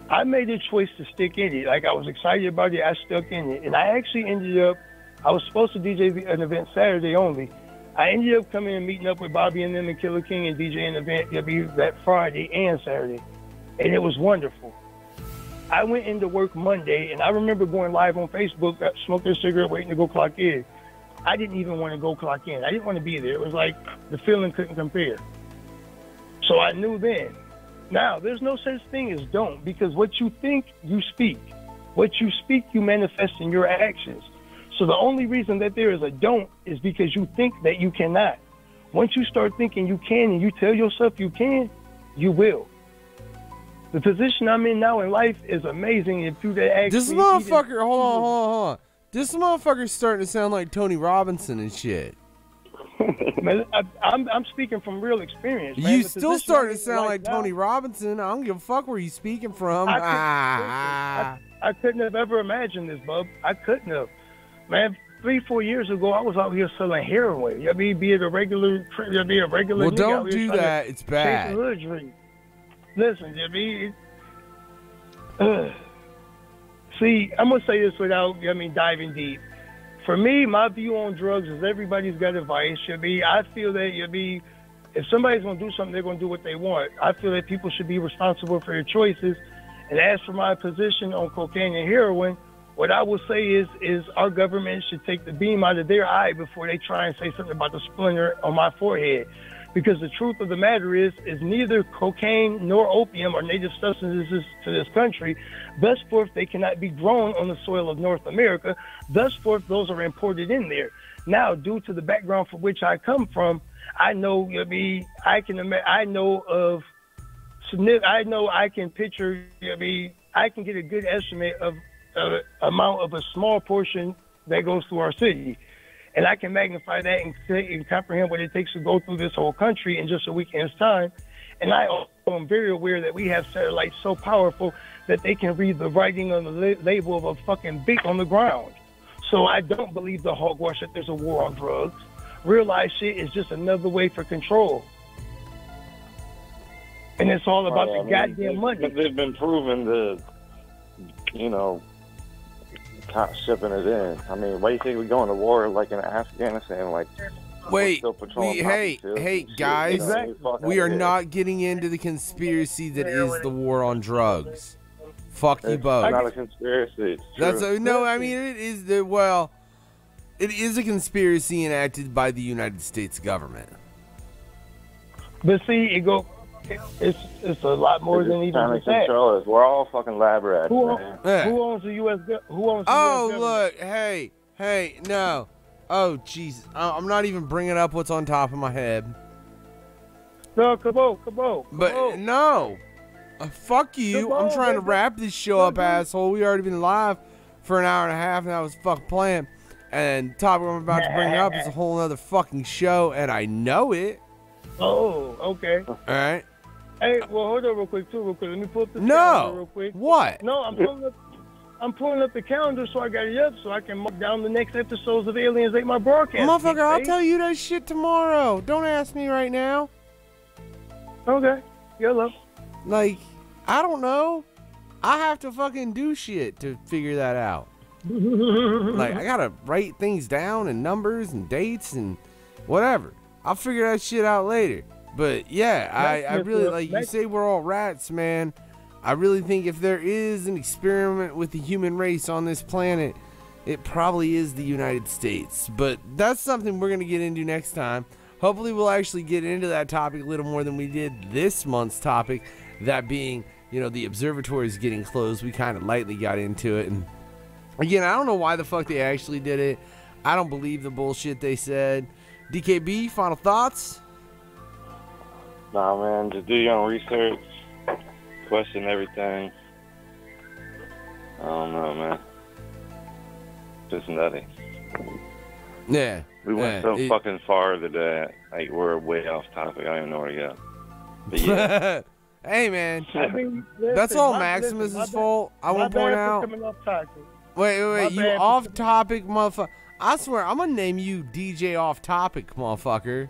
I made a choice to stick in it. I was excited about it. I stuck in it. And I actually ended up, I was supposed to DJ an event Saturday only. I ended up coming and meeting up with Bobby and them and Killer King and DJing an event that Friday and Saturday. And it was wonderful. I went into work Monday, and I remember going live on Facebook, smoking a cigarette, waiting to go clock in. I didn't even want to go clock in. I didn't want to be there. It was like the feeling couldn't compare. So I knew then. Now, there's no such thing as don't, because what you think, you speak. What you speak, you manifest in your actions. So the only reason that there is a don't is because you think that you cannot. Once you start thinking you can and you tell yourself you can, you will. The position I'm in now in life is amazing. If you actually This motherfucker, hold on. This motherfucker's starting to sound like Tony Robinson and shit. Man, I'm speaking from real experience. Man. You still starting to sound like Tony Robinson. I don't give a fuck where you speaking from. I couldn't have ever imagined this, bub. I couldn't have. Man, 3-4 years ago, I was out here selling heroin. I mean, be it a regular. Well, don't do that. It's bad. Listen, I mean, see, I'm gonna say this without, diving deep. For me, my view on drugs is everybody's got a vice. I feel that if somebody's gonna do something, they're gonna do what they want. I feel that people should be responsible for their choices. And as for my position on cocaine and heroin, what I will say is our government should take the beam out of their eye before they try and say something about the splinter on my forehead. Because the truth of the matter is neither cocaine nor opium are native substances to this country. Thus forth, they cannot be grown on the soil of North America. Thus forth, those are imported in there. Now, due to the background from which I come from, I know, I can picture, I can get a good estimate of amount of a small portion that goes through our city. And I can magnify that and comprehend what it takes to go through this whole country in just a weekend's time. And I am very aware that we have satellites so powerful that they can read the writing on the label of a fucking beak on the ground. So I don't believe the hogwash that there's a war on drugs. Realize shit is just another way for control. And it's all about the goddamn money. But they've been proven to, shipping it in. I mean, why do you think we're going to war like in Afghanistan? Like, wait, hey, guys, we are not getting into the conspiracy that is the war on drugs. Fuck you both. It's not a conspiracy. It is a conspiracy enacted by the United States government. But see, it's a lot more than even trying to that. Control us. We're all fucking lab rats. Who owns the U.S. government? Look, hey, no. Oh, jeez. I'm not even bringing up what's on top of my head. No, Cabot. But no. Fuck you. I'm trying to wrap this show up, asshole. We already been live for an hour and a half, and I was fucking playing. And the topic I'm about to bring up is a whole other fucking show, and I know it. Oh, okay. All right. Hey, well, hold on real quick. Let me pull up the calendar real quick. What? No, I'm pulling up the calendar so I got it up so I can mark down the next episodes of Aliens Ate My Broadcast. Motherfucker, I'll tell you that shit tomorrow. Don't ask me right now. Okay. Yellow. Like, I don't know. I have to fucking do shit to figure that out. Like, I gotta write things down and numbers and dates and whatever. I'll figure that shit out later. But yeah, I really, like you say, we're all rats, man. I really think if there is an experiment with the human race on this planet, it probably is the United States. But that's something we're going to get into next time. Hopefully we'll actually get into that topic a little more than we did this month's topic. That being, the observatory is getting closed. We kind of lightly got into it. And again, I don't know why the fuck they actually did it. I don't believe the bullshit they said. DKB, final thoughts? Nah, man, just do your own research, question everything. I don't know, man. Just nutty. Yeah. We went so fucking far today. Like, we're way off topic. I don't even know where to go. But yeah. Hey, man. That's all Maximus' fault. I won't point out. Wait. You off topic, motherfucker. I swear, I'm going to name you DJ Off Topic, motherfucker.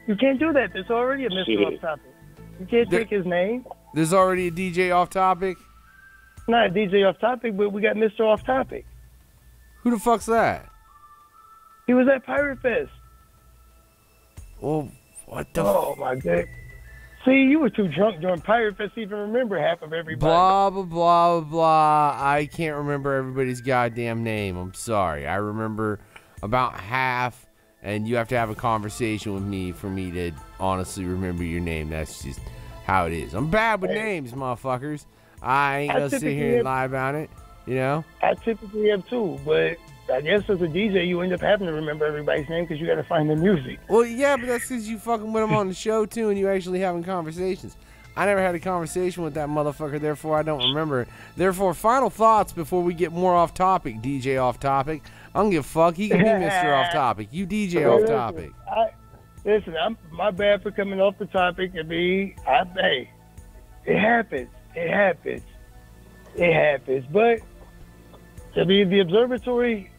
You can't do that. There's already a Mr. Off Topic. You can't take his name. There's already a DJ Off Topic? Not a DJ Off Topic, but we got Mr. Off Topic. Who the fuck's that? He was at Pirate Fest. Well, what the Oh, my God. See, you were too drunk during Pirate Fest to even remember half of everybody. Blah, blah, blah, blah. I can't remember everybody's goddamn name. I'm sorry. I remember about half, and you have to have a conversation with me for me to honestly remember your name. That's just how it is. I'm bad with names, motherfuckers. I ain't gonna sit here and lie about it, you know? I typically have too, but I guess as a DJ, you end up having to remember everybody's name because you got to find the music. Well, yeah, but that's because you fucking with them on the show, too, and you actually having conversations. I never had a conversation with that motherfucker, therefore I don't remember it. Therefore, final thoughts before we get more off topic, DJ off topic. I don't give a fuck. He can be Mr. Off Topic. You DJ off topic. Listen, my bad for coming off the topic. Hey, it happens. It happens. It happens. But to be the observatory,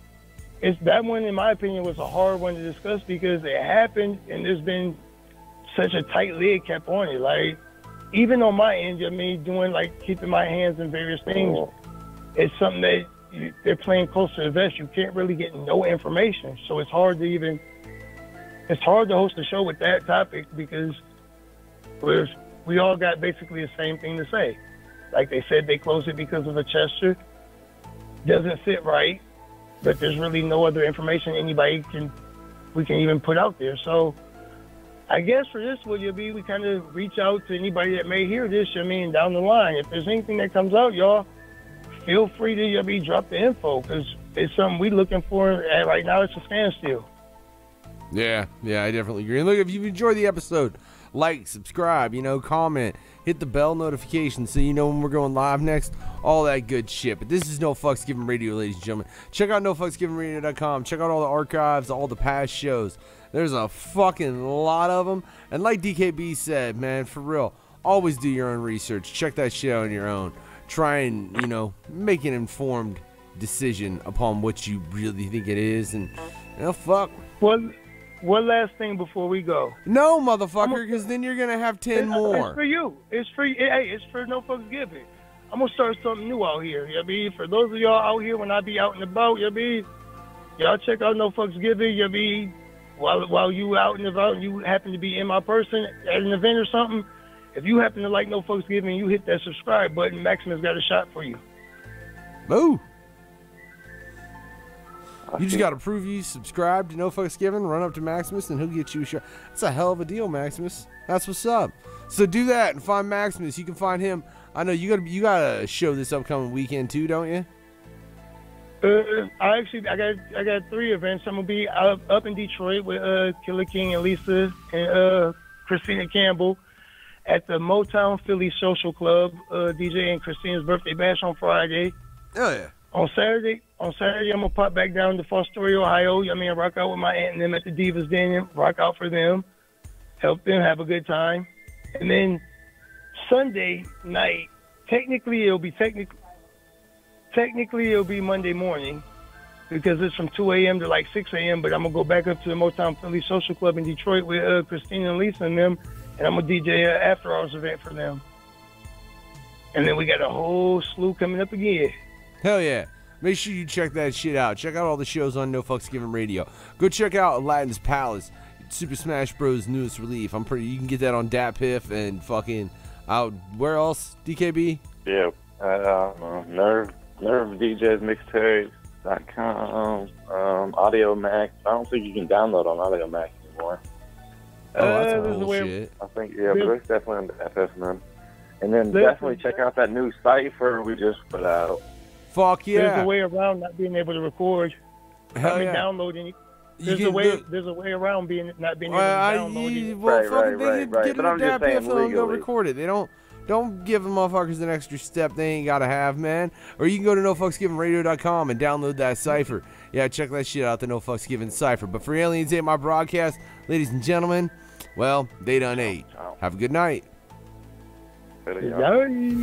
that one, in my opinion, was a hard one to discuss because it happened and there's been such a tight lid kept on it. Like, even on my end, I mean, doing like keeping my hands in various things, it's something that they're playing close to the vest. You can't really get no information. So it's hard to host a show with that topic because we all got basically the same thing to say. Like they said, they closed it because of a gesture. Doesn't sit right. But there's really no other information we can even put out there. So I guess for this, we kind of reach out to anybody that may hear this, down the line. If there's anything that comes out, y'all, feel free to drop the info because it's something we're looking for. And right now, it's a standstill. Yeah, I definitely agree. And look, if you've enjoyed the episode, like, subscribe, comment, hit the bell notification so you know when we're going live next, all that good shit. But this is No Fucks Given Radio, ladies and gentlemen. Check out NoFucksGivenRadio.com. Check out all the archives, all the past shows. There's a fucking lot of them. And like DKB said, man, for real, always do your own research. Check that shit out on your own. Try and, make an informed decision upon what you really think it is. And, fuck. One last thing before we go. No, motherfucker, because then you're going to have 10 more. It's for you. It's for you. Hey, it's for No Fucks Given. I'm going to start something new out here. For those of y'all out here, when I be out and about, y'all check out No Fucks Given. While you out and about and you happen to be in my person at an event or something, if you happen to like No Fucks Given, you hit that subscribe button. Maximus got a shot for you. Boo. You just got to prove you subscribe to No Fucks Given, run up to Maximus, and he'll get you a shot. That's a hell of a deal, Maximus. That's what's up. So do that and find Maximus. You can find him. I know you got a show this upcoming weekend too, don't you? I got 3 events. I'm gonna be up in Detroit with Killer King and Lisa and Christina Campbell at the Motown Philly Social Club. DJ and Christina's birthday bash on Friday. Oh yeah. On Saturday, I'm gonna pop back down to Fostoria, Ohio. Rock out with my aunt and them at the Divas Den. Rock out for them, help them have a good time, and then Sunday night. Technically, it'll be Monday morning because it's from 2 a.m. to like 6 a.m. But I'm gonna go back up to the Motown Philly Social Club in Detroit with Christina and Lisa and them, and I'm gonna DJ an after hours event for them. And then we got a whole slew coming up again. Hell yeah. Make sure you check that shit out. Check out all the shows on No Fucks Given Radio. Go check out Aladdin's Palace, Super Smash Bros. Newest relief. You can get that on DatPiff and fucking out. Where else? DKB? Yeah. Nerve DJs Mixtapes.com, Audio Max. I don't think you can download on Audio Max anymore. Oh, that's bullshit. I think, but it's definitely on the FS9. And then definitely check out that new cipher we just put out. Fuck yeah. There's a way around not being able to record. Hell yeah. Downloading. There's a way around not being able to download it. Right. Get But I'm just saying and go legally. record it. They don't give the motherfuckers an extra step they ain't gotta have, man. Or you can go to NoFucksGivenRadio.com and download that cipher. Yeah, check that shit out, the No Fucks Given cipher. But for Aliens Ate My Broadcast, ladies and gentlemen, well, they done ate. Have a good night. Bye.